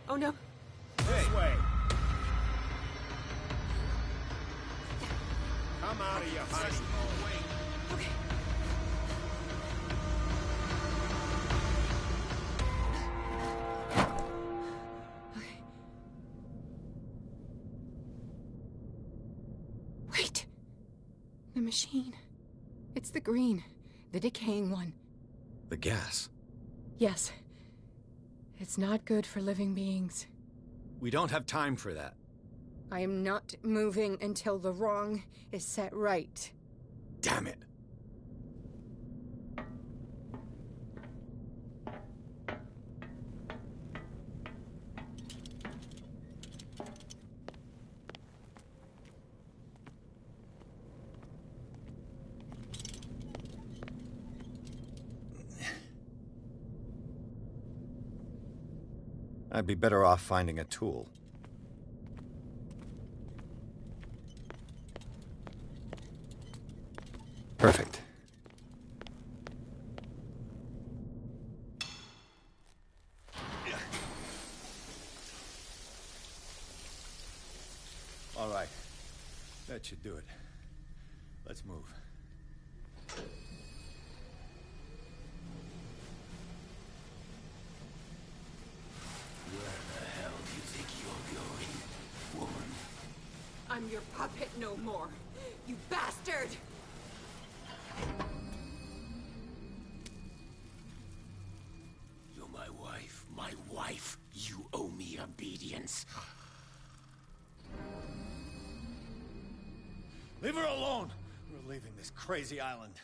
Oh no.
This way. Come out of your hiding hole.
Okay. Wait. The machine. It's the green. The decaying one.
The gas.
Yes. It's not good for living beings.
We don't have time for that.
I am not moving until the wrong is set right.
Damn it.
I'd be better off finding a tool. Perfect. All right. That should do it. Let's move.
Where the hell do you think you're going, woman?
I'm your puppet no more, you bastard!
You're my wife. My wife. You owe me obedience.
Leave her alone! We're leaving this crazy island.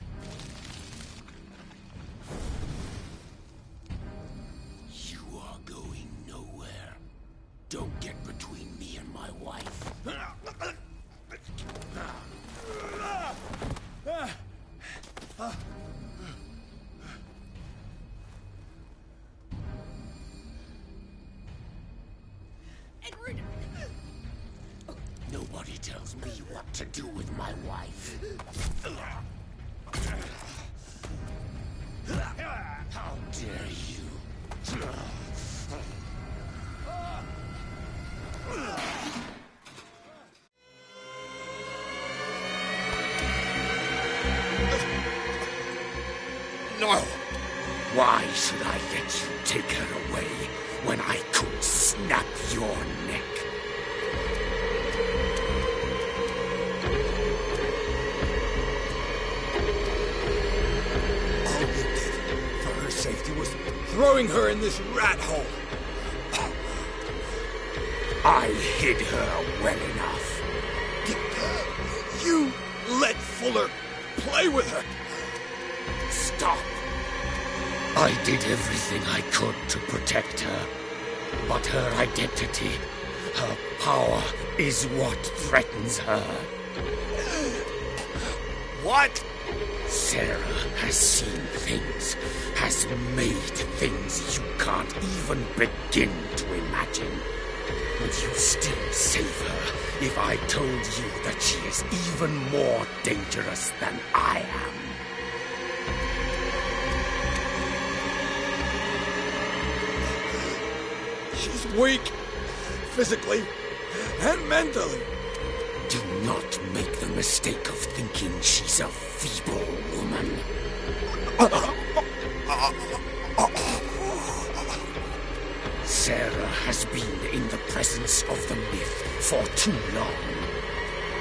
You are going nowhere. Don't get between me and my wife. Nobody tells me what to do with my wife. How dare you? No! Why should I let you take her away when I could snap your neck?
All we did for her safety was throwing her in this rat hole.
I hid her well enough.
You let Fuller play with her.
Stop. I did everything I could to protect her. But her identity, her power, is what threatens her.
What?
Sarah has seen things, has made things you can't even begin to imagine. Would you still save her if I told you that she is even more dangerous than I am?
She's weak, physically and mentally.
Do not make the mistake of thinking she's a feeble woman. Sarah has been in the presence of the myth for too long.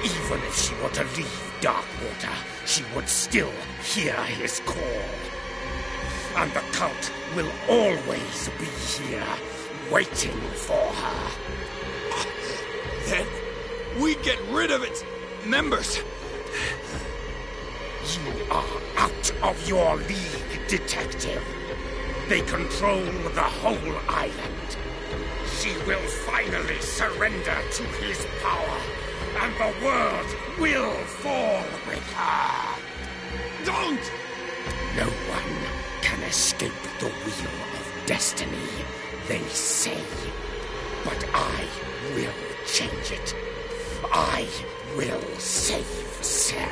Even if she were to leave Darkwater, she would still hear his call. And the cult will always be here, waiting for her.
Then we get rid of its members.
You are out of your league, detective. They control the whole island. She will finally surrender to his power, and the world will fall with her.
Don't!
No one can escape the wheel of destiny, they say. But I will change it. I will save Sarah.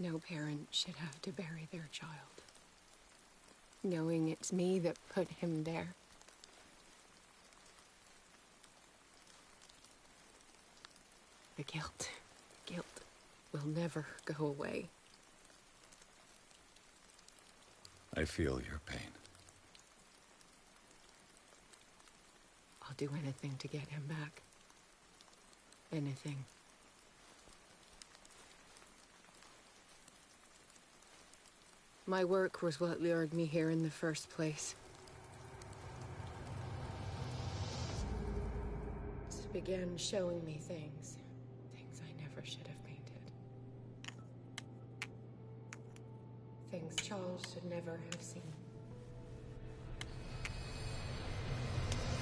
No parent should have to bury their child, knowing it's me that put him there. The guilt will never go away.
I feel your pain.
I'll do anything to get him back. Anything. My work was what lured me here in the first place. It began showing me things I never should have painted. Things Charles should never have seen.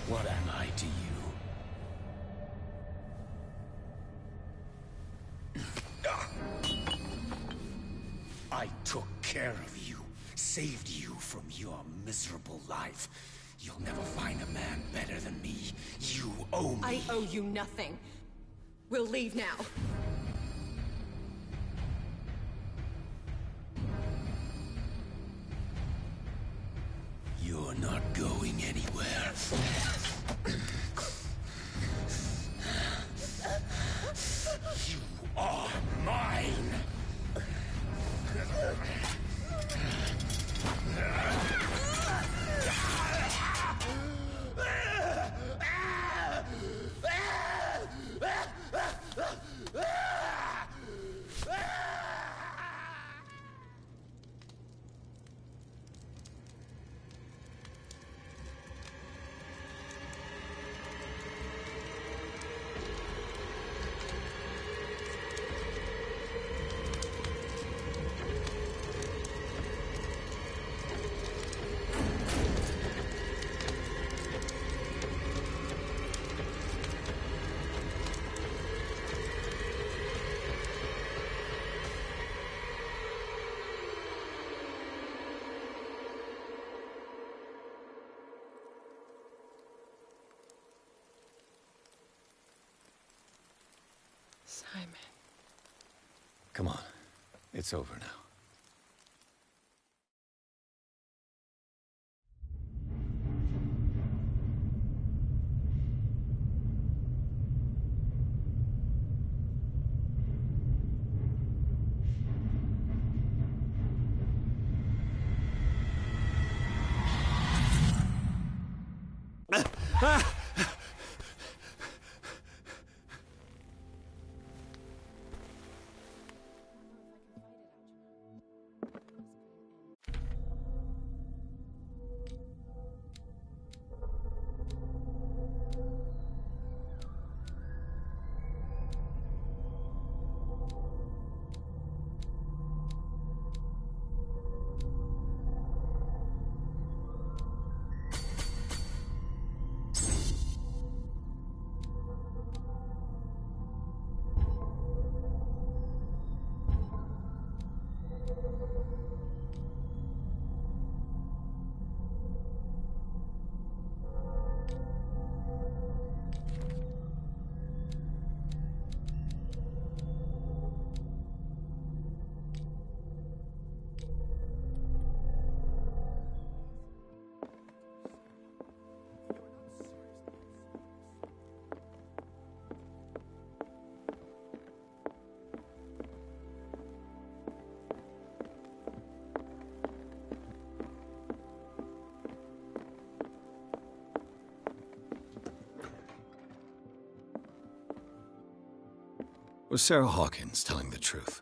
What am I to you? I took care of you, saved you from your miserable life. You'll never find a man better than me. You owe me.
I owe you nothing. We'll leave now.
You're not going anywhere. You are mine.
Simon.
Come on. It's over now. Was Sarah Hawkins telling the truth?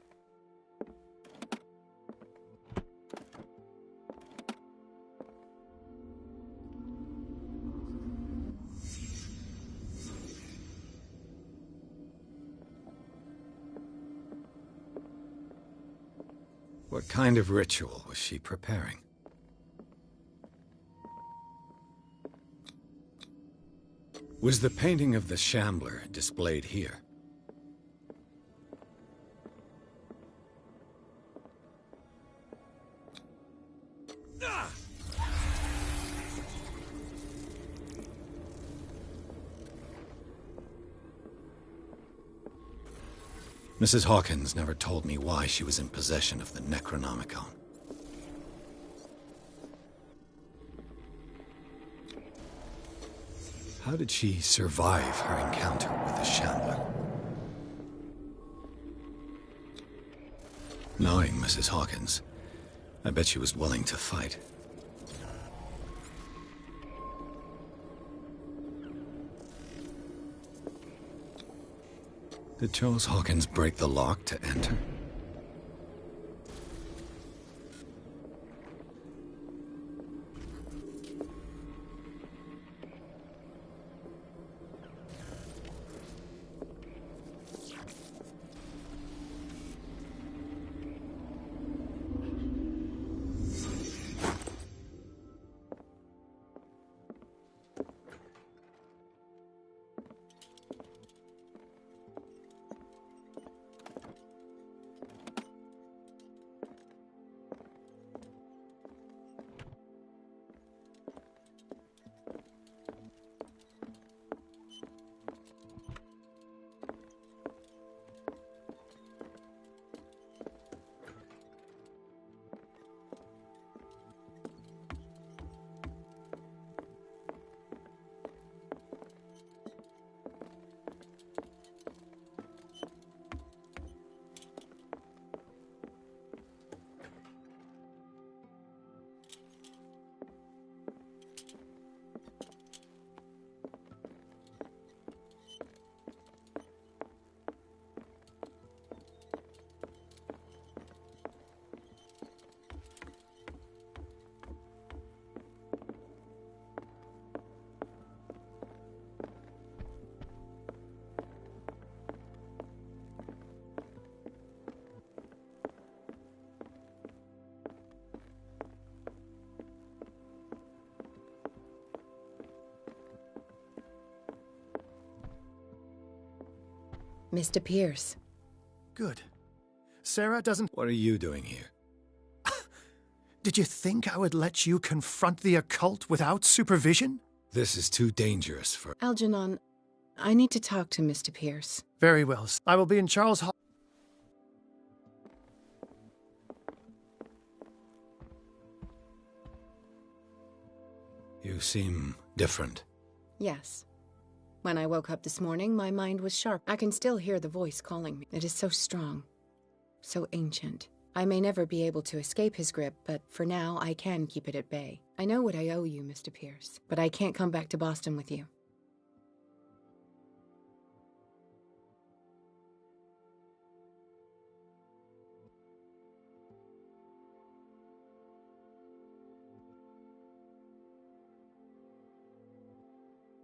What kind of ritual was she preparing? Was the painting of the Shambler displayed here? Mrs. Hawkins never told me why she was in possession of the Necronomicon. How did she survive her encounter with the Shambler? Knowing Mrs. Hawkins, I bet she was willing to fight. Did Charles Hawkins break the lock to enter?
Mr. Pierce.
Good. Sarah doesn't...
What are you doing here?
Did you think I would let you confront the occult without supervision?
This is too dangerous for...
Algernon, I need to talk to Mr. Pierce.
Very well. I will be in Charles Hall.
You seem different.
Yes. When I woke up this morning, my mind was sharp. I can still hear the voice calling me. It is so strong, so ancient. I may never be able to escape his grip, but for now, I can keep it at bay. I know what I owe you, Mr. Pierce, but I can't come back to Boston with you.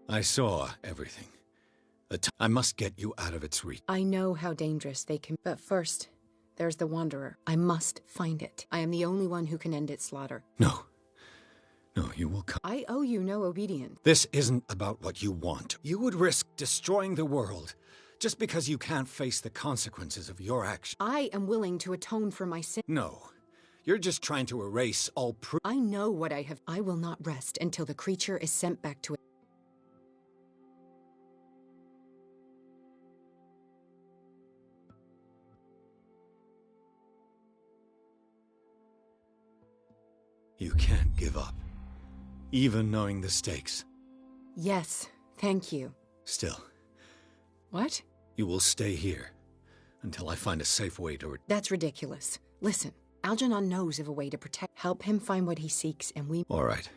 I saw everything. I must get you out of its reach.
I know how dangerous they can... But first, there's the Wanderer. I must find it. I am the only one who can end its slaughter.
No. No, you will come.
I owe you no obedience.
This isn't about what you want. You would risk destroying the world just because you can't face the consequences of your actions.
I am willing to atone for my sin.
No. You're just trying to erase all proof.
I know what I have... I will not rest until the creature is sent back to it.
You can't give up, even knowing the stakes.
Yes, thank you.
Still.
What?
You will stay here until I find a safe way to...
That's ridiculous. Listen, Algernon knows of a way to protect... Help him find what he seeks, and we...
All right.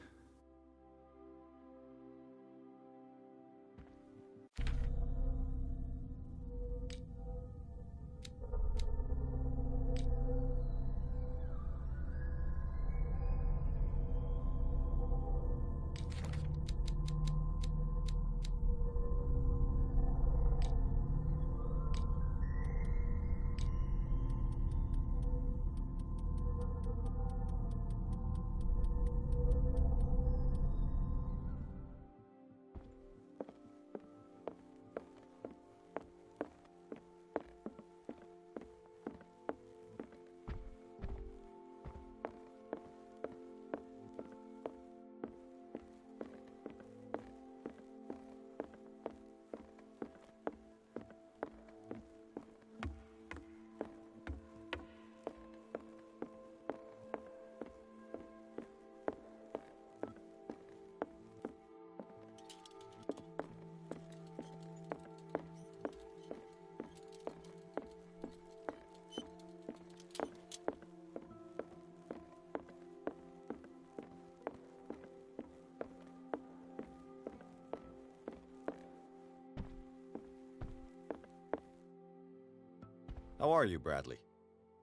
How are you, Bradley?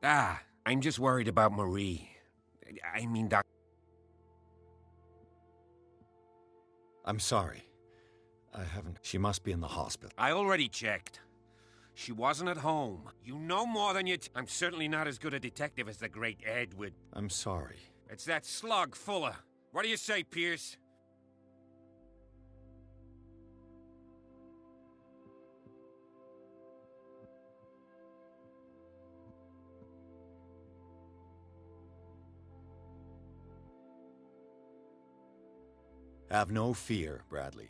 I'm just worried about Marie. I mean, Doc.
I'm sorry. I haven't... She must be in the hospital.
I already checked. She wasn't at home. You know more than you... I'm certainly not as good a detective as the great Edward.
I'm sorry.
It's that slug, Fuller. What do you say, Pierce?
Have no fear, Bradley.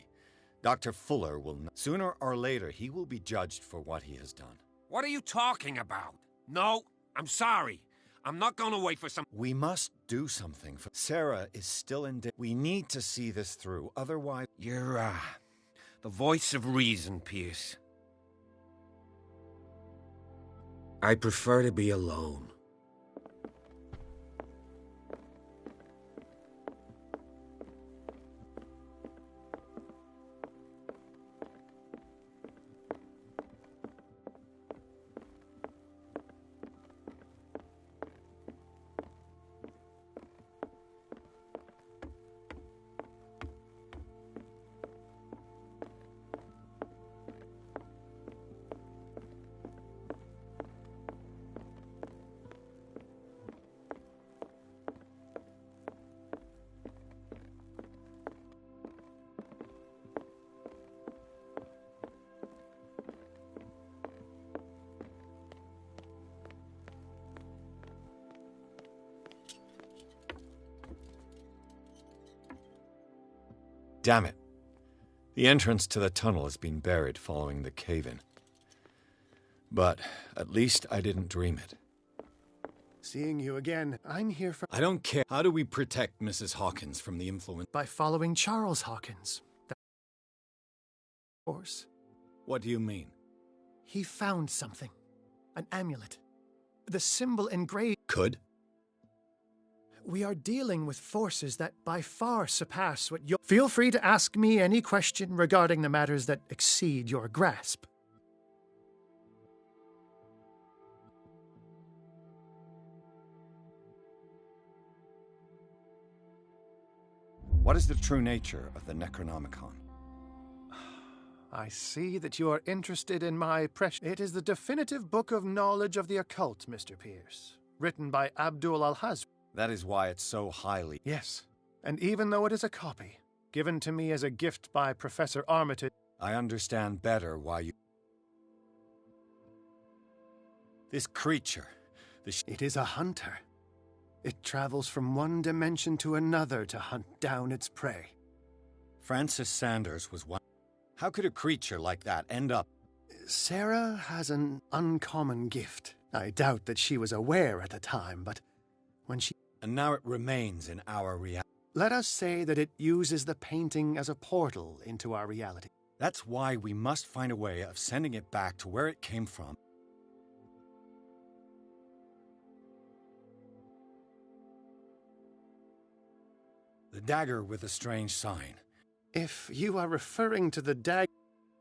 Dr. Fuller will... Sooner or later, he will be judged for what he has done.
What are you talking about? No, I'm sorry. I'm not gonna wait for some...
We must do something. Sarah is still in... We need to see this through, otherwise...
You're, the voice of reason, Pierce. I prefer to be alone.
Damn it. The entrance to the tunnel has been buried following the cave-in. But at least I didn't dream it.
Seeing you again, I'm here for...
I don't care. How do we protect Mrs. Hawkins from the influence?
By following Charles Hawkins. Of course.
What do you mean?
He found something. An amulet. The symbol engraved...
Could?
We are dealing with forces that by far surpass what you... Feel free to ask me any question regarding the matters that exceed your grasp.
What is the true nature of the Necronomicon?
I see that you are interested in my precious... It is the definitive book of knowledge of the occult, Mr. Pierce, written by Abdul Al-Hazr.
That is why it's so highly...
Yes, and even though it is a copy, given to me as a gift by Professor Armitage...
I understand better why you... This creature...
It is a hunter. It travels from one dimension to another to hunt down its prey.
Francis Sanders was one... How could a creature like that end up...
Sarah has an uncommon gift. I doubt that she was aware at the time, but when she...
And now it remains in our reality.
Let us say that it uses the painting as a portal into our reality.
That's why we must find a way of sending it back to where it came from. The dagger with a strange sign.
If you are referring to the dagger...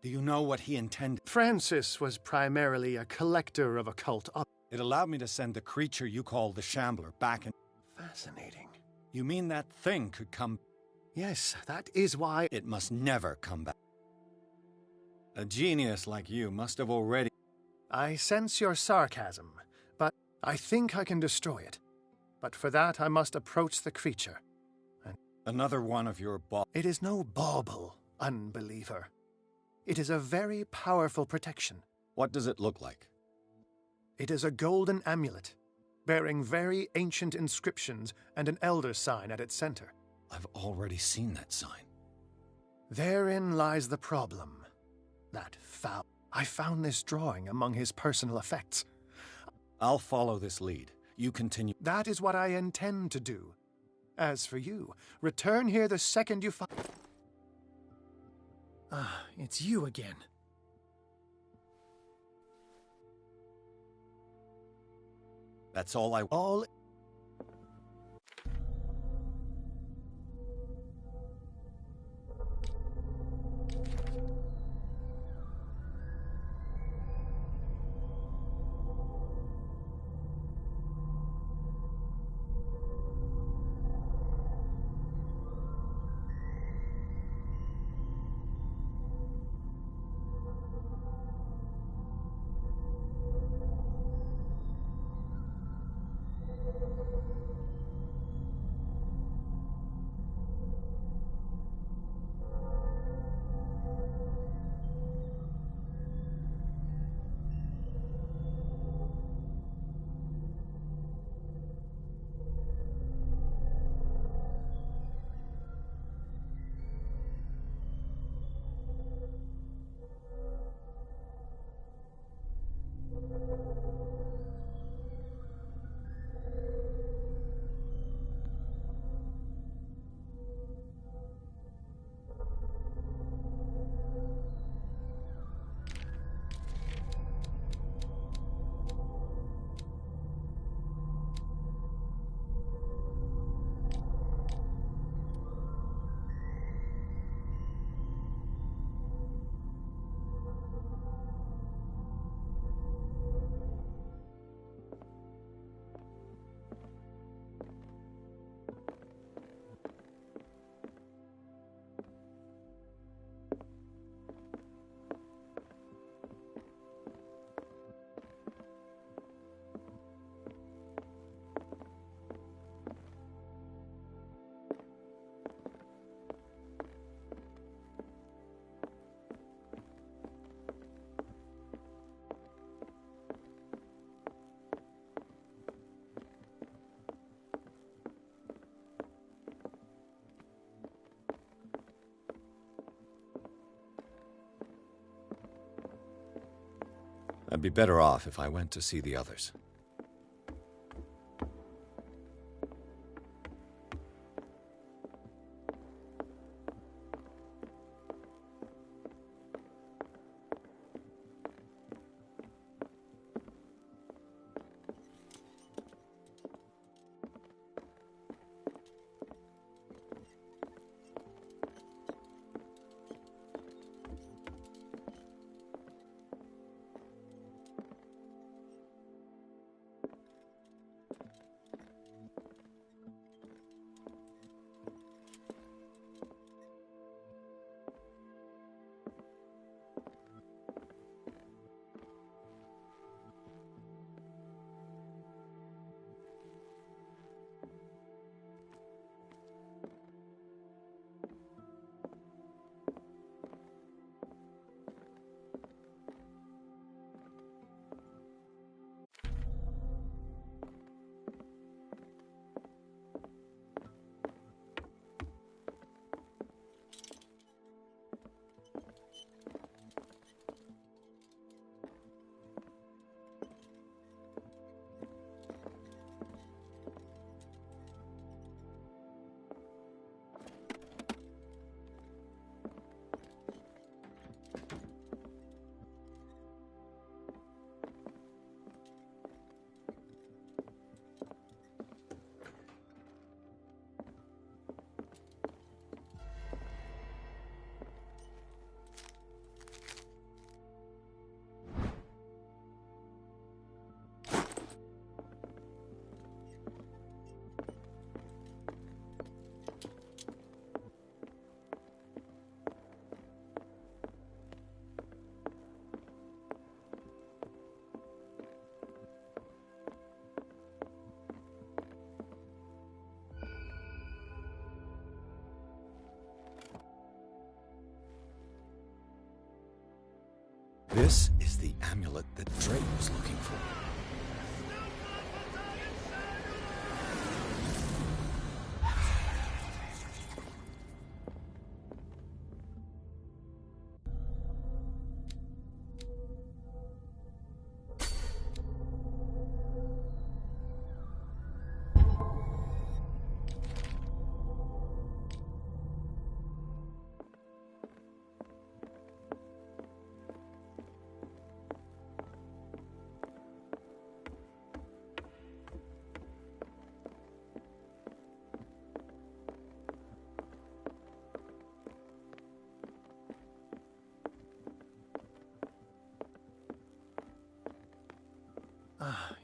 Do you know what he intended?
Francis was primarily a collector of occult objects.
It allowed me to send the creature you call the Shambler back in...
Fascinating.
You mean that thing could come...
Yes, that is why...
It must never come back. A genius like you must have already...
I sense your sarcasm, but I think I can destroy it. But for that, I must approach the creature. And
another one of your
It is no bauble, unbeliever. It is a very powerful protection.
What does it look like?
It is a golden amulet, bearing very ancient inscriptions and an elder sign at its center.
I've already seen that sign.
Therein lies the problem. That foul... I found this drawing among his personal effects.
I'll follow this lead. You continue.
That is what I intend to do. As for you, return here the second you find... Ah, it's you again.
That's all I...
All...
I'd be better off if I went to see the others. This is the amulet that Drake was looking for.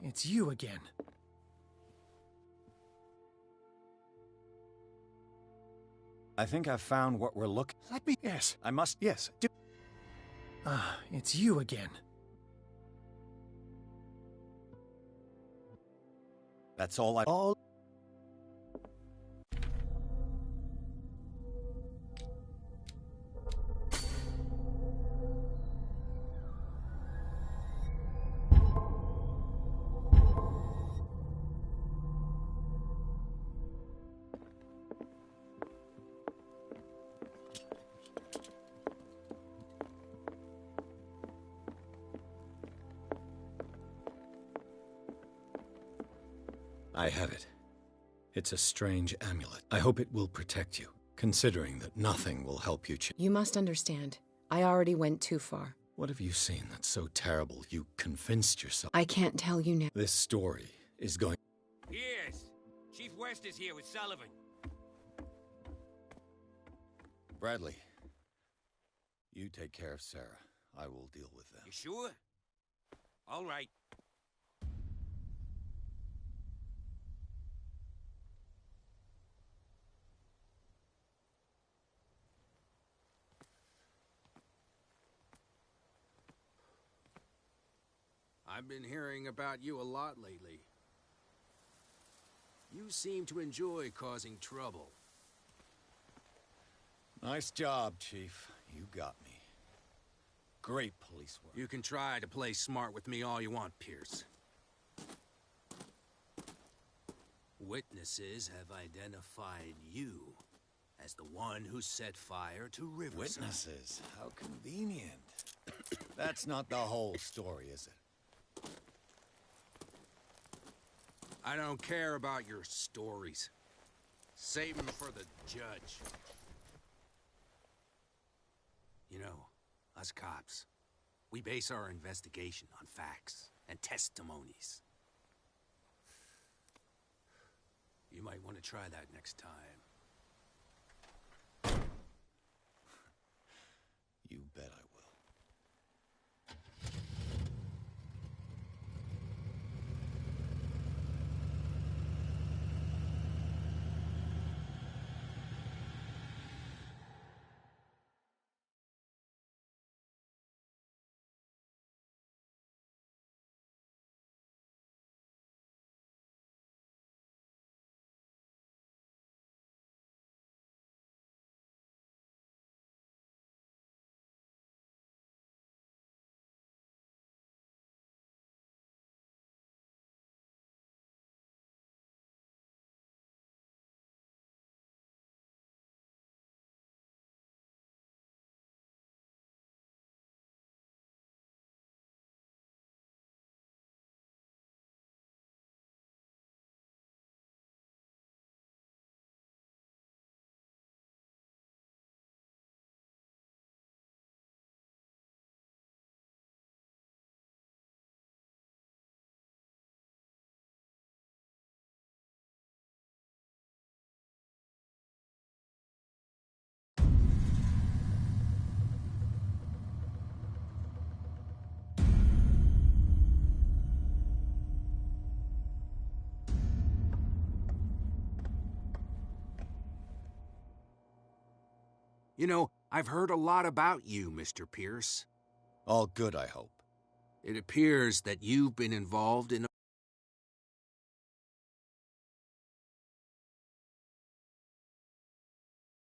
It's you again.
I think I've found what we're looking.
Let me. Yes.
I must.
Yes. It's you again.
That's all I.
All.
I have it. It's a strange amulet. I hope it will protect you, considering that nothing will help you.
You must understand. I already went too far.
What have you seen that's so terrible you convinced yourself?
I can't tell you now.
This story is going.
Yes. Chief West is here with Sullivan.
Bradley, you take care of Sarah. I will deal with them.
You sure? All right.
I've been hearing about you a lot lately. You seem to enjoy causing trouble.
Nice job, Chief. You got me. Great police work.
You can try to play smart with me all you want, Pierce. Witnesses have identified you as the one who set fire to Riverside.
Witnesses? How convenient.
That's not the whole story, is it?
I don't care about your stories. Save them for the judge. You know, us cops, we base our investigation on facts and testimonies. You might want to try that next time.
You bet I will.
You know, I've heard a lot about you, Mr. Pierce.
All good, I hope.
It appears that you've been involved in